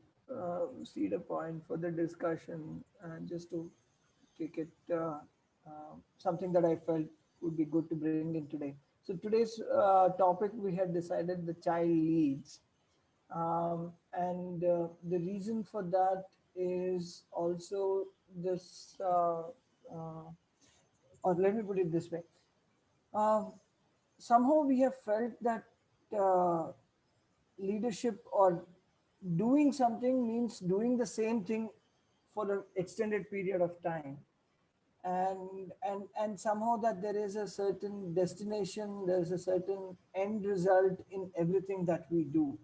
seed a point for the discussion and just to take it something that I felt would be good to bring in today. So today's topic we had decided the child leads. And the reason for that is also this, or let me put it this way. Um, Somehow we have felt that uh, leadership or doing something means doing the same thing for an extended period of time, and somehow that there is a certain destination, there's a certain end result in everything that we do,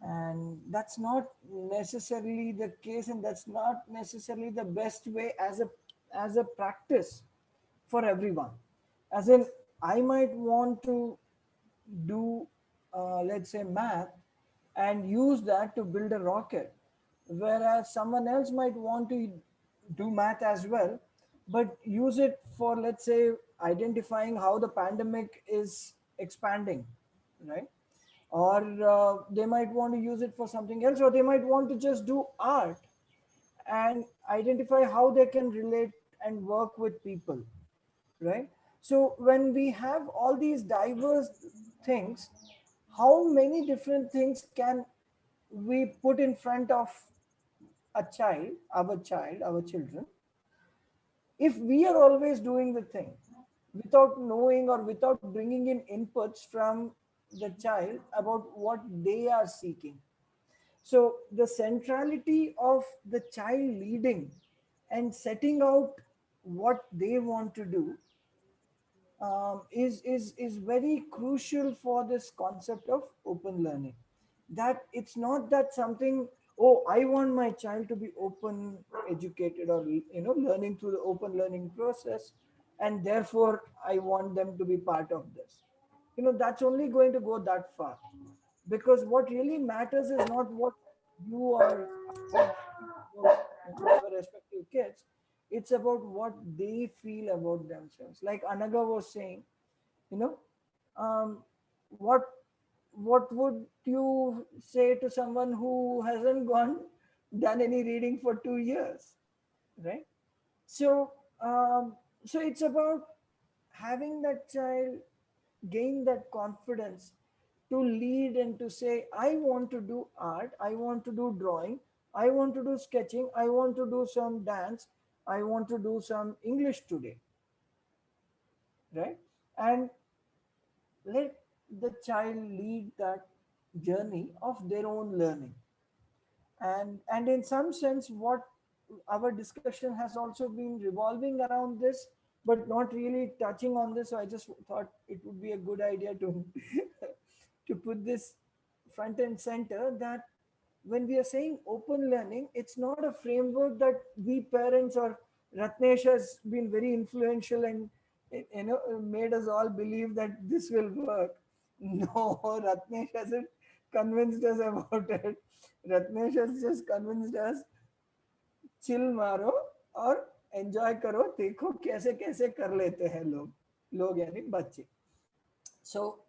and that's not necessarily the case, and that's not necessarily the best way as a practice for everyone. As in, I might want to do let's say math and use that to build a rocket, whereas someone else might want to do math as well but use it for, let's say, identifying how the pandemic is expanding, right? Or they might want to use it for something else, or they might want to just do art and identify how they can relate and work with people, right? So when we have all these diverse things, how many different things can we put in front of a child, our children, if we are always doing the thing without knowing or without bringing in inputs from the child about what they are seeking. So the centrality of the child leading and setting out what they want to do is very crucial for this concept of open learning. That it's not that something, oh, I want my child to be open educated or learning through the open learning process, and therefore I want them to be part of this. That's only going to go that far, because what really matters is not what you are whatever respective kids, it's about what they feel about themselves. Like Anaga was saying, you know um, what what would you say to someone who hasn't done any reading for 2 years, right? So so it's about having that child gain that confidence to lead and to say, I want to do art, I want to do drawing, I want to do sketching, I want to do some dance, I want to do some English today, right? And let the child lead that journey of their own learning. And in some sense, what our discussion has also been revolving around this, but not really touching on this. So I just thought it would be a good idea to to put this front and center, that when we are saying open learning, it's not a framework that we parents or Ratnesh has been very influential and made us all believe that this will work. No, Ratnesh hasn't convinced us about it. Ratnesh has just convinced us, chill मारो और enjoy करो, देखो कैसे कैसे कर लेते हैं लोग यानी बच्चे. So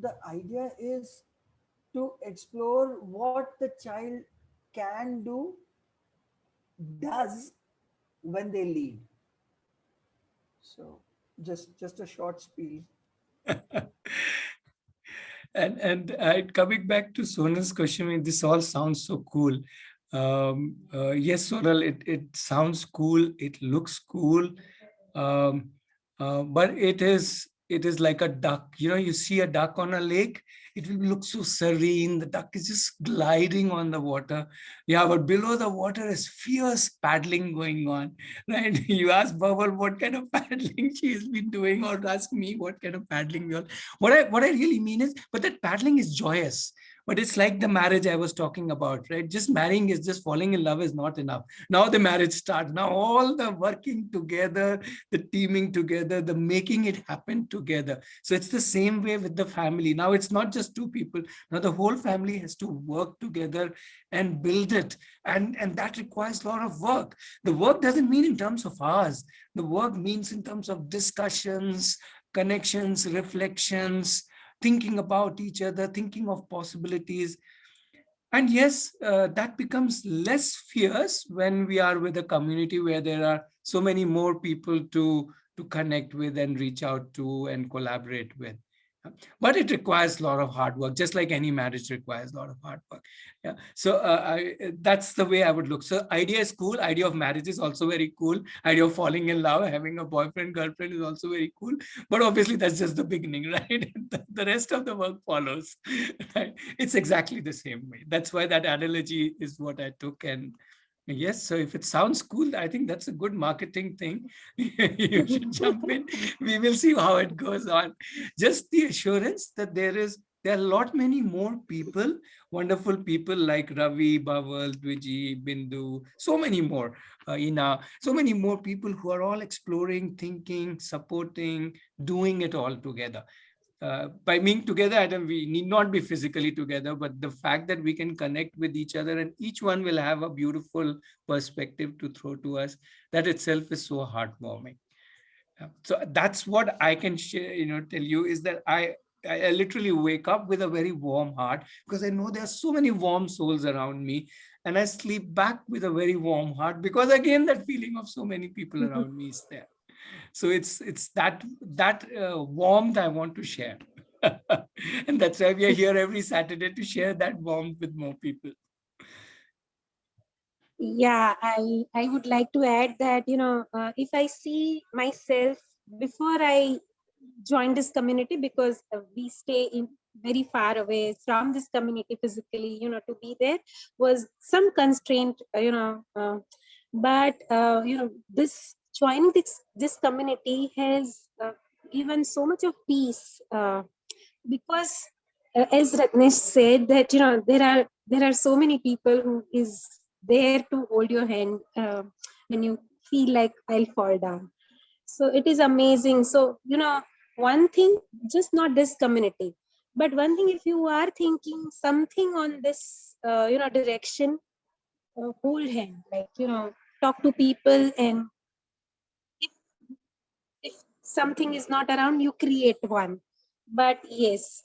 the idea is to explore what the child can do, does when they lead. So just a short spiel. And coming back to Sonal's question, I mean, this all sounds so cool. Yes, Sonal, it sounds cool. It looks cool. But it is like a duck. You see a duck on a lake, it will look so serene. The duck is just gliding on the water. Yeah, but below the water is fierce paddling going on, right? You ask Bubble what kind of paddling she has been doing, or ask me what kind of paddling we all. What I really mean is, but that paddling is joyous. But it's like the marriage I was talking about, right? Just marrying is just falling in love is not enough. Now the marriage starts. Now all the working together, the teaming together, the making it happen together. So it's the same way with the family. Now it's not just two people. Now the whole family has to work together and build it. And that requires a lot of work. The work doesn't mean in terms of hours. The work means in terms of discussions, connections, reflections, thinking about each other, thinking of possibilities. And yes, that becomes less fierce when we are with a community where there are so many more people to connect with and reach out to and collaborate with. But it requires a lot of hard work, just like any marriage requires a lot of hard work. Yeah. So that's the way I would look. So idea is cool. Idea of marriage is also very cool. Idea of falling in love, having a boyfriend, girlfriend is also very cool. But obviously that's just the beginning, right? The rest of the work follows. Right? It's exactly the same way. That's why that analogy is what I took. And yes, so if it sounds cool, I think that's a good marketing thing. You should jump in. We will see how it goes on. Just the assurance that there are a lot many more people, wonderful people like Ravi, Bawal, Dwiji, Bindu, so many more, Ina, so many more people who are all exploring, thinking, supporting, doing it all together. By being together, Adam, we need not be physically together, but the fact that we can connect with each other and each one will have a beautiful perspective to throw to us, that itself is so heartwarming. So that's what I can share, tell you is that I literally wake up with a very warm heart because I know there are so many warm souls around me, and I sleep back with a very warm heart because again that feeling of so many people around me is there. So it's that warmth I want to share. And that's why we are here every Saturday to share that warmth with more people. Yeah, I would like to add that, if I see myself before I joined this community, because we stay in very far away from this community physically, to be there was some constraint, but this joining this community has given so much of peace, because as Ratnesh said that there are so many people who is there to hold your hand when you feel like I'll fall down. So it is amazing. So one thing, just not this community, but one thing, if you are thinking something on this direction, hold hand, like talk to people, and if something is not around, you create one. But yes,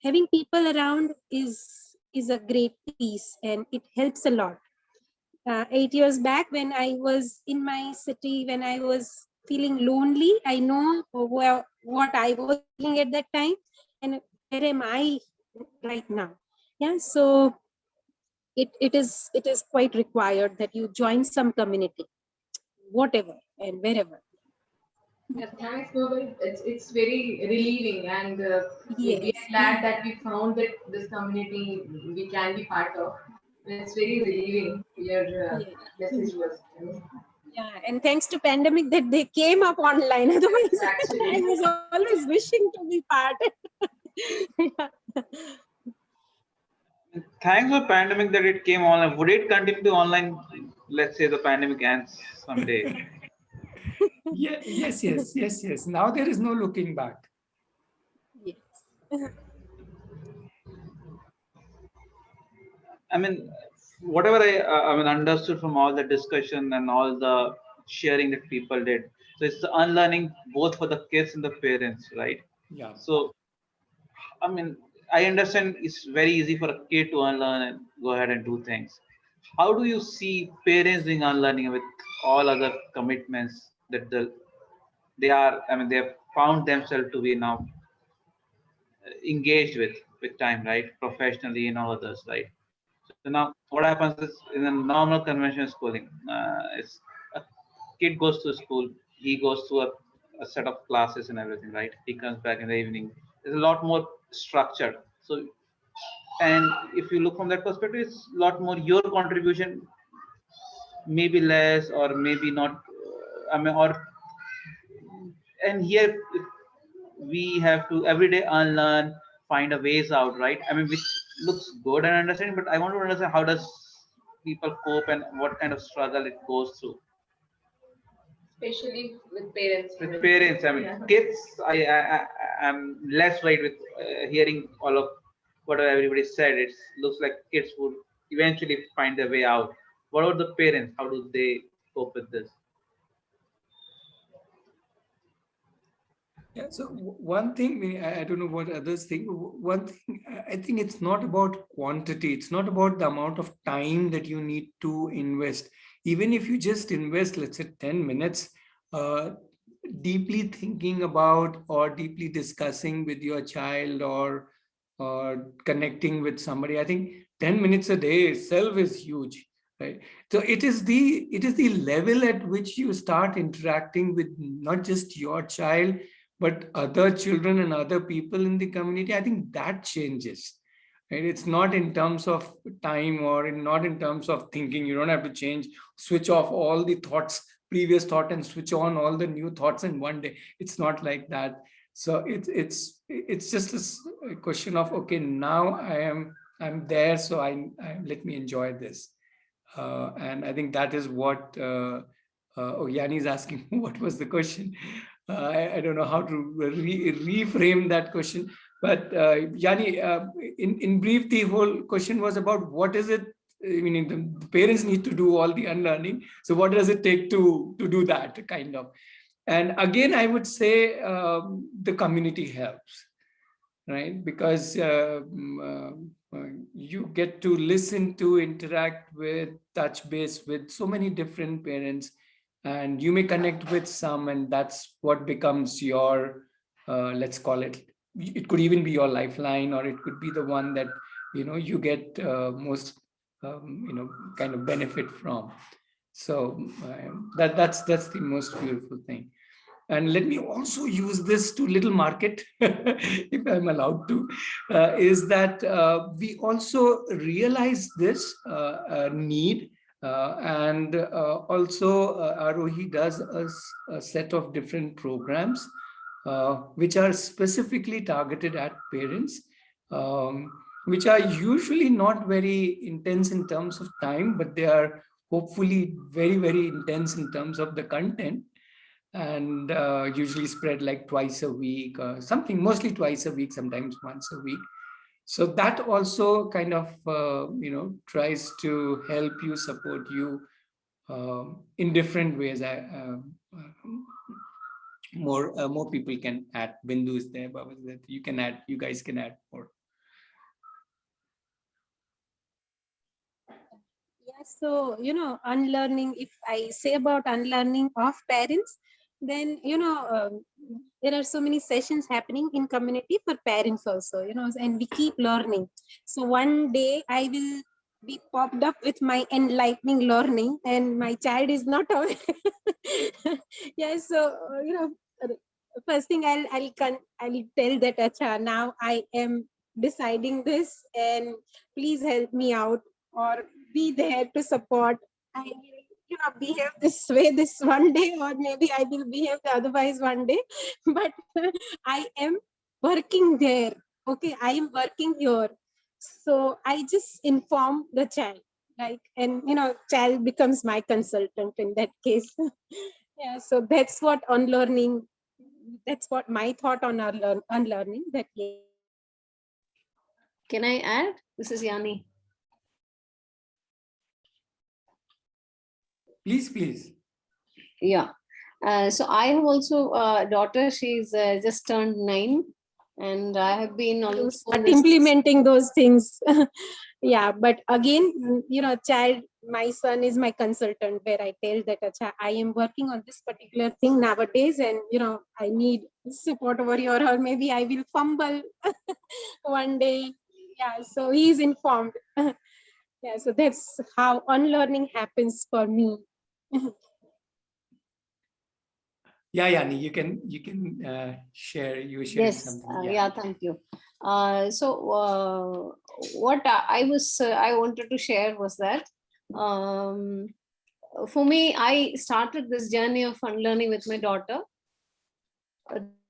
having people around is a great piece, and it helps a lot. 8 years back, when I was in my city, when I was feeling lonely, I know what I was feeling at that time, and where am I right now? Yeah, so it is quite required that you join some community, whatever and wherever. Yeah, thanks, Noble. It's very relieving, and we Yes. are glad that we found that this community we can be part of. And it's very relieving. Your message was. Yeah, and thanks to pandemic that they came up online. Otherwise, Actually. I was always wishing to be part. Yeah. Thanks for pandemic that it came online. Would it continue online? Let's say the pandemic ends someday. Yeah, yes. Now there is no looking back. Yes. I mean, whatever I mean understood from all the discussion and all the sharing that people did. So it's the unlearning both for the kids and the parents, right? Yeah. So I mean, I understand it's very easy for a kid to unlearn and go ahead and do things. How do you see parents doing unlearning with all other commitments that they are? I mean, they have found themselves to be now engaged with time, right? Professionally and all others, right? So now what happens is in a normal conventional schooling, it's a kid goes to school, he goes to a set of classes and everything, right? He comes back in the evening. There's a lot more structured. So, and if you look from that perspective, it's a lot more your contribution, maybe less or maybe not. I mean, or and here we have to every day unlearn, find a ways out, right? I mean, which looks good and understanding, but I want to understand how does people cope and what kind of struggle it goes through. Especially with parents. With parents, I mean, Yeah. kids, I'm less right with hearing all of whatever everybody said. It looks like kids would eventually find their way out. What about the parents? How do they cope with this? Yeah, so one thing, I don't know what others think. One thing, I think it's not about quantity. It's not about the amount of time that you need to invest. Even if you just invest, let's say 10 minutes, uh, deeply thinking about or deeply discussing with your child or connecting with somebody, I think 10 minutes a day itself is huge, right? So it is the level at which you start interacting with not just your child, but other children and other people in the community. I think that changes, right? It's not in terms of time or not in terms of thinking. You don't have to switch off all the previous thought and switch on all the new thoughts in one day. It's not like that. So it's just a question of, okay, now I'm there, so I let me enjoy this. And I think that is what Yanni is asking. What was the question? I don't know how to reframe that question. But Yanni, in brief, the whole question was about what is it, meaning the parents need to do all the unlearning. So what does it take to do that, kind of? And again, I would say the community helps, right? Because you get to listen to, interact with, touch base with so many different parents, and you may connect with some, and that's what becomes your, let's call it could even be your lifeline, or it could be the one that you get most kind of benefit from. So that's the most beautiful thing. And let me also use this to little market, if I'm allowed to, is that we also realize this need, and also Arohi does a set of different programs which are specifically targeted at parents, which are usually not very intense in terms of time, but they are hopefully very, very intense in terms of the content, and usually spread like twice a week or something, mostly twice a week, sometimes once a week. So that also kind of tries to help you, support you in different ways. More people can add. Bindu is there, Baba, that you can add, you guys can add more. Yeah, so, unlearning, if I say about unlearning of parents, then, there are so many sessions happening in community for parents also, and we keep learning. So one day I will be popped up with my enlightening learning, and my child is not aware. Yeah, so, first thing I'll tell that, Acha, now I am deciding this, and please help me out, or be there to support. I will, behave this way this one day, or maybe I will behave the otherwise one day. But I am working there. Okay, I am working here. So I just inform the child, and child becomes my consultant in that case. Yeah, so that's what unlearning. That's what my thought on unlearning. That, yeah. Can I add? This is Yanni. Please. Yeah. So I have also a daughter. She's just turned 9, and I have been almost implementing those things. Yeah, but again, child, my son is my consultant, where I tell that, Acha, I am working on this particular thing nowadays, and I need support over here, or maybe I will fumble one day. Yeah, so he's informed. Yeah, so that's how unlearning happens for me. Yeah, Yanni, you can share. You were sharing something. Yeah, thank you. So what I wanted to share was that for me, I started this journey of unlearning with my daughter.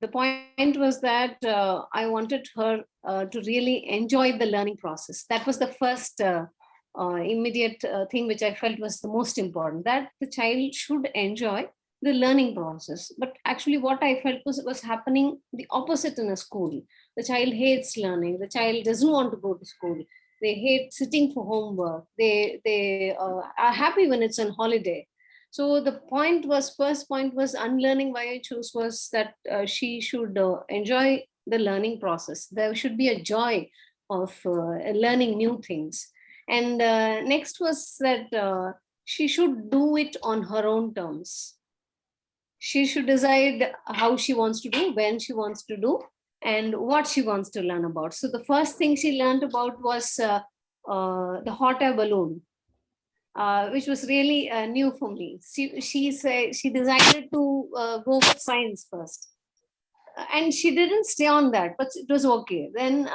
The point was that I wanted her to really enjoy the learning process. That was the first immediate thing which I felt was the most important, that the child should enjoy the learning process. But actually what I felt was happening the opposite in a school. The child hates learning. The child doesn't want to go to school. They hate sitting for homework. They are happy when it's on holiday. So the first point was unlearning why I chose was that she should enjoy the learning process. There should be a joy of learning new things. And next was that she should do it on her own terms. She should decide how she wants to do, when she wants to do, and what she wants to learn about. So the first thing she learned about was the hot air balloon, which was really new for me. She decided to go with science first, and she didn't stay on that, but it was okay. Then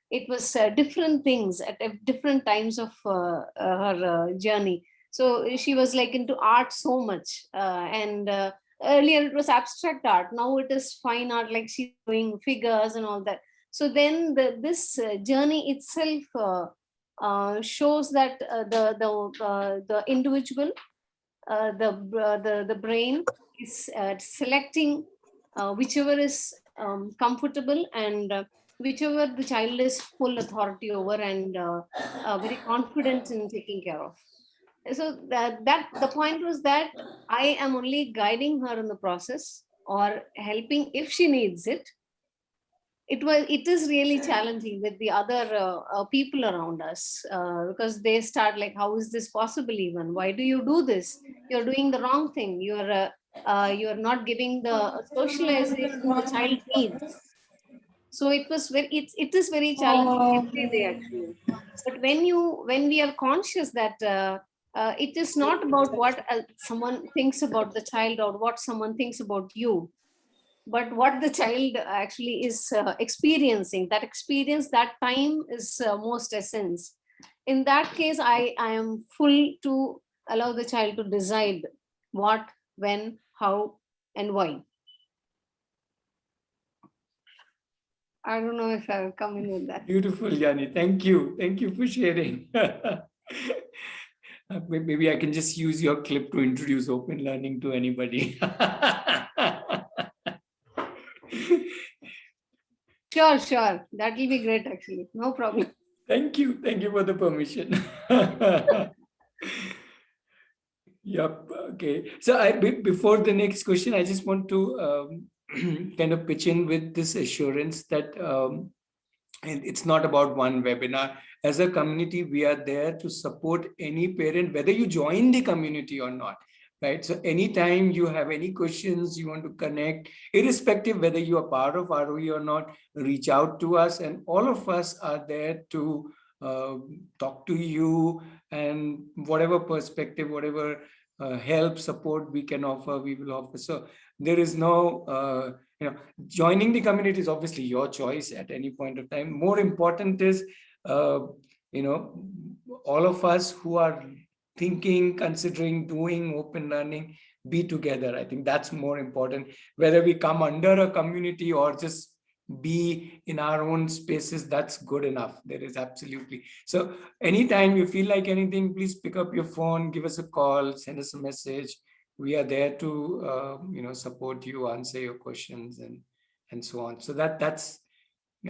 it was different things at different times of her journey. So she was like into art so much, and earlier it was abstract art. Now it is fine art, like she's doing figures and all that. So then this journey itself shows that the individual, the brain is selecting whichever is comfortable and whichever the child is full authority over and very confident in taking care of. So that the point was that I am only guiding her in the process or helping if she needs it. It is really challenging with the other people around us because they start like, how is this possible? Even why do you do this? You're doing the wrong thing. You're not giving the socialization the child needs. So it is very challenging every day actually. But when we are conscious that it is not about what someone thinks about the child or what someone thinks about you, but what the child actually is experiencing, that experience, that time is most essence. In that case, I am full to allow the child to decide what, when, how, and why. I don't know if I'll come in with that. Beautiful, Yani. Thank you. Thank you for sharing. Maybe I can just use your clip to introduce open learning to anybody. Sure. That will be great, actually. No problem. Thank you. Thank you for the permission. Yep. Okay. So before the next question, I just want to kind of pitch in with this assurance that and it's not about one webinar. As a community, we are there to support any parent, whether you join the community or not. Right. So anytime you have any questions, you want to connect, irrespective whether you are part of ROE or not, reach out to us, and all of us are there to talk to you, and whatever perspective, whatever help, support we can offer, we will offer. So there is no, joining the community is obviously your choice at any point of time. More important is, all of us who are thinking, considering, doing open learning, be together. I think that's more important. Whether we come under a community or just be in our own spaces, that's good enough. There is absolutely. So anytime you feel like anything, please pick up your phone, give us a call, send us a message. We are there to, support you, answer your questions, and so on. So that's.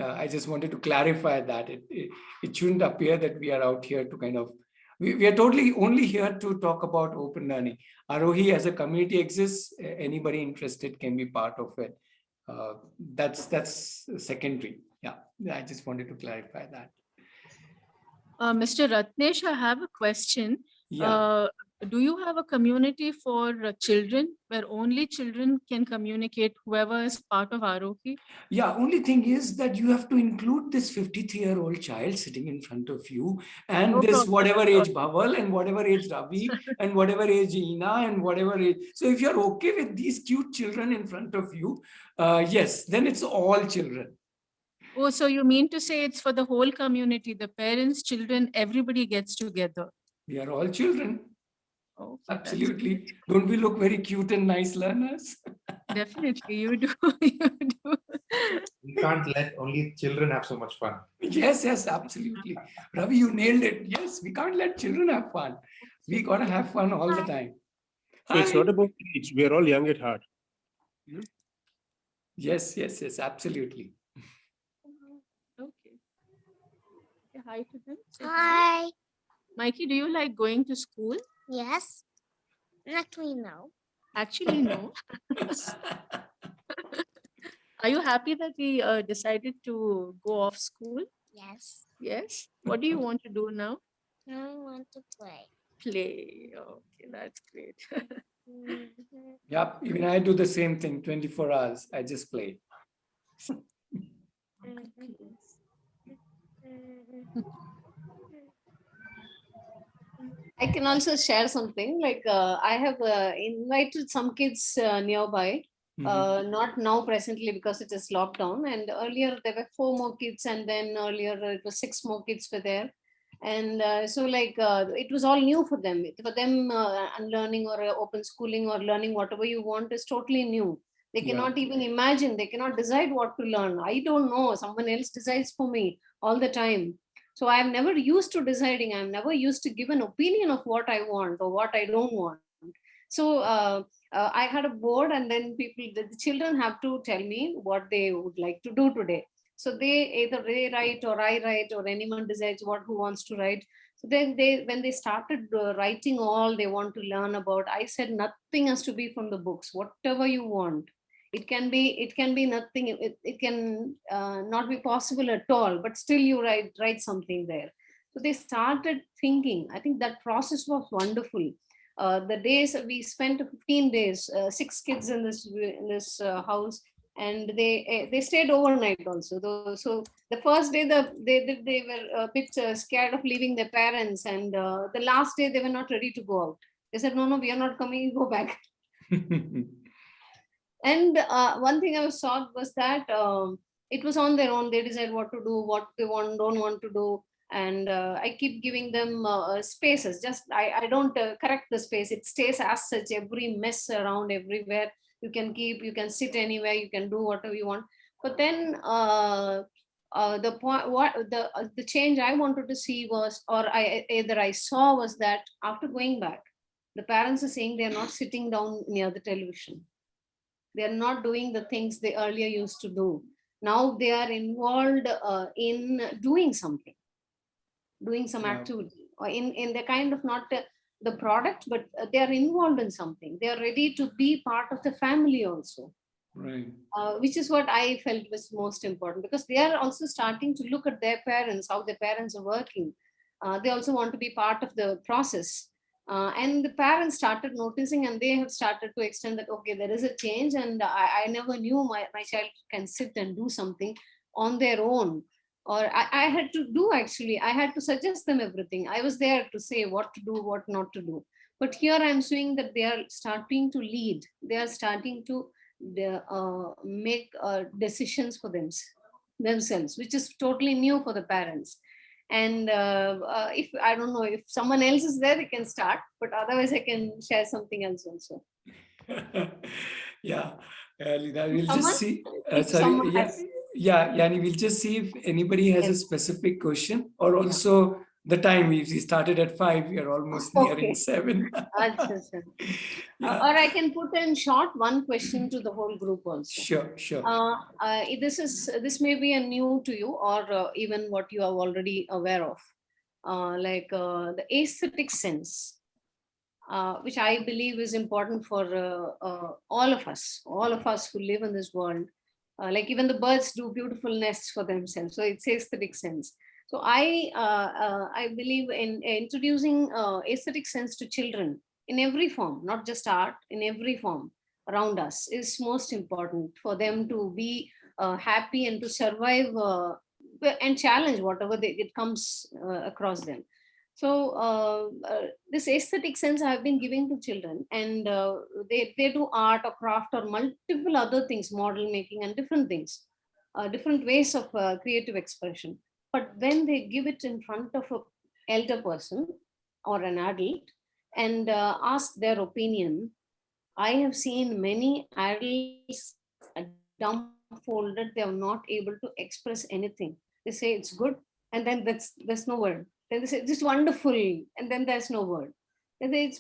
I just wanted to clarify that it shouldn't appear that we are out here to kind of. We are totally only here to talk about open learning. ROE as a community exists. Anybody interested can be part of it. That's secondary. Yeah, I just wanted to clarify that. Mr. Ratnesh, I have a question. Yeah. Do you have a community for children where only children can communicate, whoever is part of ROE? Yeah, only thing is that you have to include this 53-year-old child sitting in front of you, and No this problem. whatever age Bhaval, and whatever age Ravi, and whatever age Ina, and whatever age. So if you're okay with these cute children in front of you, yes, then it's all children. Oh, so you mean to say it's for the whole community, the parents, children, everybody gets together? We are all children. Oh, absolutely. Don't we look very cute and nice learners? Definitely, you do. You do. We can't let only children have so much fun. Yes, absolutely. Ravi, you nailed it. Yes, we can't let children have fun. We got to have fun all the time. So it's not about age. We are all young at heart. Yes, absolutely. Okay. Say hi to them. Say Hi. Mikey, do you like going to school? Yes. Actually, no. Actually, no. Are you happy that we decided to go off school? Yes. Yes. What do you want to do now? I want to play. Play. Okay, that's great. Mhm. Yep, even I do the same thing, 24 hours. I just play. I can also share something like I have invited some kids nearby. Not now presently because it is lockdown. And earlier there were 4 more kids, and then earlier it was 6 more kids were there. And so like it was all new for them. For them, unlearning or open schooling or learning whatever you want is totally new. They Yeah. cannot even imagine. They cannot decide what to learn. I don't know. Someone else decides for me all the time. So I'm never used to deciding. I'm never used to give an opinion of what I want or what I don't want. So I had a board, and then the children have to tell me what they would like to do today. So either they write or I write, or anyone decides who wants to write. So then when they started writing all they want to learn about, I said nothing has to be from the books. Whatever you want, it can be nothing. It can not be possible at all. But still, you write something there. So they started thinking. I think that process was wonderful. The days we spent 15 days, 6 kids in this house, and they stayed overnight also. So the first day they were a bit scared of leaving their parents, and the last day they were not ready to go out. They said, no, we are not coming, go back. And one thing I was shocked was that it was on their own. They decide what to do, what they don't want to do. And I keep giving them spaces. Just I don't correct the space. It stays as such. Every mess around everywhere. You can sit anywhere. You can do whatever you want. But then the point, the change I wanted to see was, or I saw was that after going back, the parents are saying they are not sitting down near the television. They are not doing the things they earlier used to do. Now they are involved in doing something, doing some activity, or in the kind of not the product, but they are involved in something. They are ready to be part of the family also. Right. Which is what I felt was most important, because they are also starting to look at their parents, how their parents are working. They also want to be part of the process. And the parents started noticing, and they have started to extend that, okay, there is a change, and I never knew my child can sit and do something on their own. Or I had to do, actually, I had to suggest them everything. I was there to say what to do, what not to do. But here I'm seeing that they are starting to lead. They are starting to make decisions for themselves, which is totally new for the parents. And if I don't know if someone else is there, they can start, but otherwise I can share something else also. Yeah, Lina, we'll Someone? just see. If Sorry, someone yeah, has- Yani, we'll just see if anybody has a Yes. specific question, or also the time. We started at 5, we are almost nearing Okay. 7. Yeah. Or I can put in short one question to the whole group also. Sure. This may be a new to you, or even what you are already aware of, the aesthetic sense, which I believe is important for all of us who live in this world. Like even the birds do beautiful nests for themselves, so it's aesthetic sense. So I believe in introducing aesthetic sense to children in every form, not just art, in every form around us, is most important for them to be happy and to survive and challenge whatever it comes across them. So this aesthetic sense I've been giving to children, and they do art or craft or multiple other things, model making and different things, different ways of creative expression. But when they give it in front of an elder person or an adult and ask their opinion, I have seen many adults dumbfolded. They are not able to express anything. They say it's good, and then there's no word. Then they say it's wonderful, and then there's no word. They say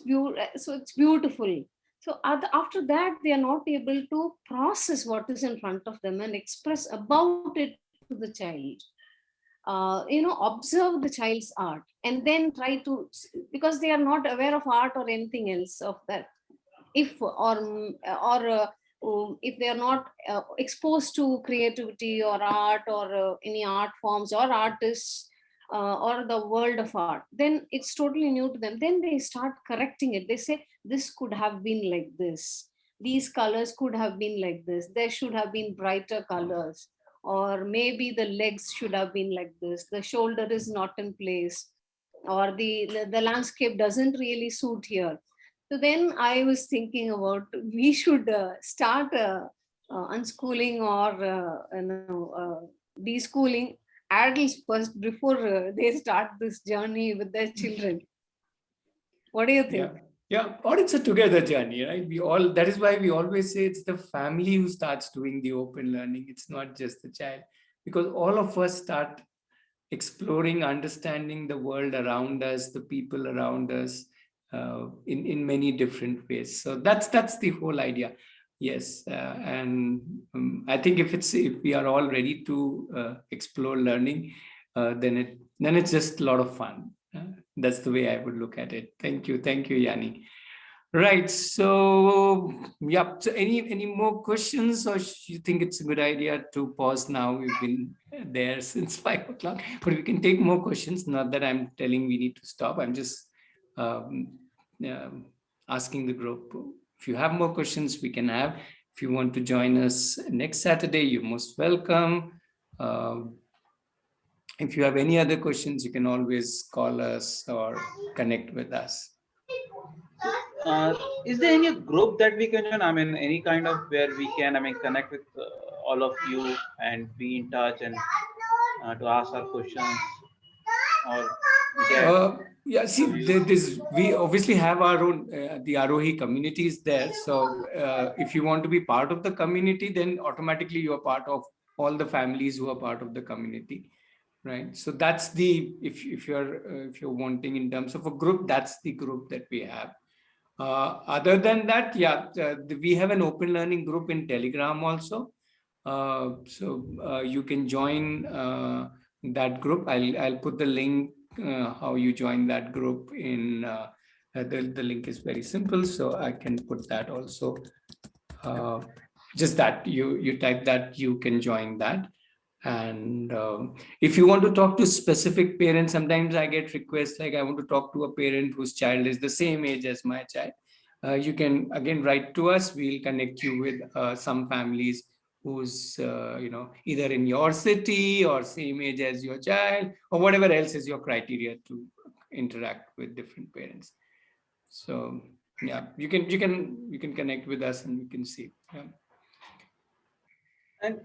so it's beautiful. So after that, they are not able to process what is in front of them and express about it to the child. Observe the child's art and then try to, because they are not aware of art or anything else of that. if if they are not exposed to creativity or art or any art forms or artists or the world of art, then it's totally new to them. Then they start correcting it. They say, this could have been like this. These colors could have been like this. There should have been brighter colors. Or maybe the legs should have been like this. The shoulder is not in place. Or the landscape doesn't really suit here. So then I was thinking about, we should start unschooling or deschooling adults first before they start this journey with their children. What do you think? Yeah, or it's a together journey, right? That is why we always say it's the family who starts doing the open learning. It's not just the child, because all of us start exploring, understanding the world around us, the people around us, in many different ways. So that's the whole idea. Yes, and I think if we are all ready to explore learning, then it's just a lot of fun. That's the way I would look at it. Thank you, Yanni. Right. So yeah. So any more questions, or you think it's a good idea to pause now? We've been there since 5 o'clock, but we can take more questions. Not that I'm telling we need to stop. I'm just asking the group. If you have more questions, we can have. If you want to join us next Saturday, you're most welcome. If you have any other questions, you can always call us or connect with us. Is there any group that we can join? I mean, any kind of where we can, connect with all of you and be in touch and to ask our questions or yeah, see, we obviously have our own, the Arohi community is there. So if you want to be part of the community, then automatically you are part of all the families who are part of the community, right? So that's if you're wanting in terms of a group, that's the group that we have. Other than that, we have an open learning group in Telegram also. So you can join that group. I'll put the link how you join that group in the link is very simple, so I can put that also. Just that you type that, you can join that. And if you want to talk to specific parents, sometimes I get requests like I want to talk to a parent whose child is the same age as my child. You can again write to us. We'll connect you with some families who's either in your city or same age as your child or whatever else is your criteria to interact with different parents. So yeah, you can connect with us and we can see. Yeah. And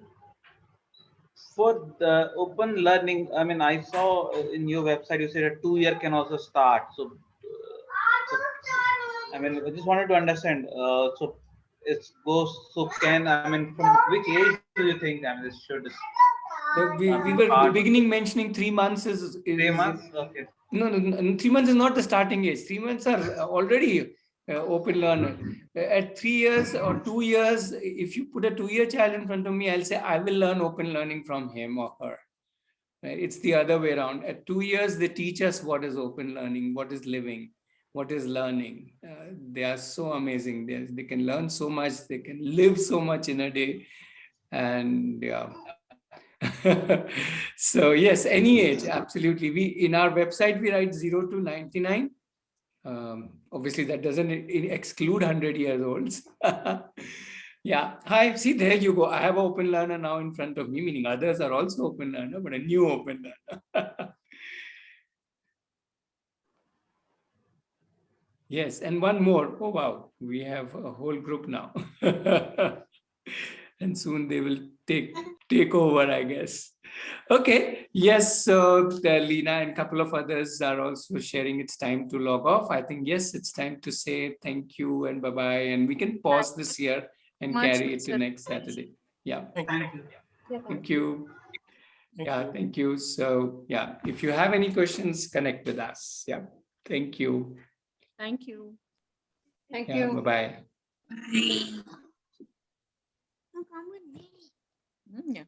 for the open learning, I saw in your website you said a 2-year can also start. So I just wanted to understand. So it goes. So from which age do you think this should? We were in the beginning mentioning 3 months is 3 months. Okay. No, 3 months is not the starting age. 3 months are already open learner. At 3 years or 2 years, if you put a 2-year child in front of me, I'll say I will learn open learning from him or her. It's the other way around. At 2 years, they teach us what is open learning, what is living, what is learning. They are so amazing. They can learn so much. They can live so much in a day. And yeah. So yes, any age, absolutely. We in our website we write 0 to 99. Obviously, that doesn't exclude 100-year-olds. Yeah. Hi. See, there you go. I have an open learner now in front of me, meaning others are also open learner, but a new open learner. Yes, and one more. Oh wow, we have a whole group now. And soon they will take over, I guess. Okay. Yes. So Lena and a couple of others are also sharing it's time to log off. I think, yes, it's time to say thank you and bye-bye. And we can pause this here and carry it to next Saturday. Yeah. Thank you. Thank you. Yeah, thank you. So yeah, if you have any questions, connect with us. Yeah. Thank you. Thank you. Thank Yeah, you. bye-bye. Yeah.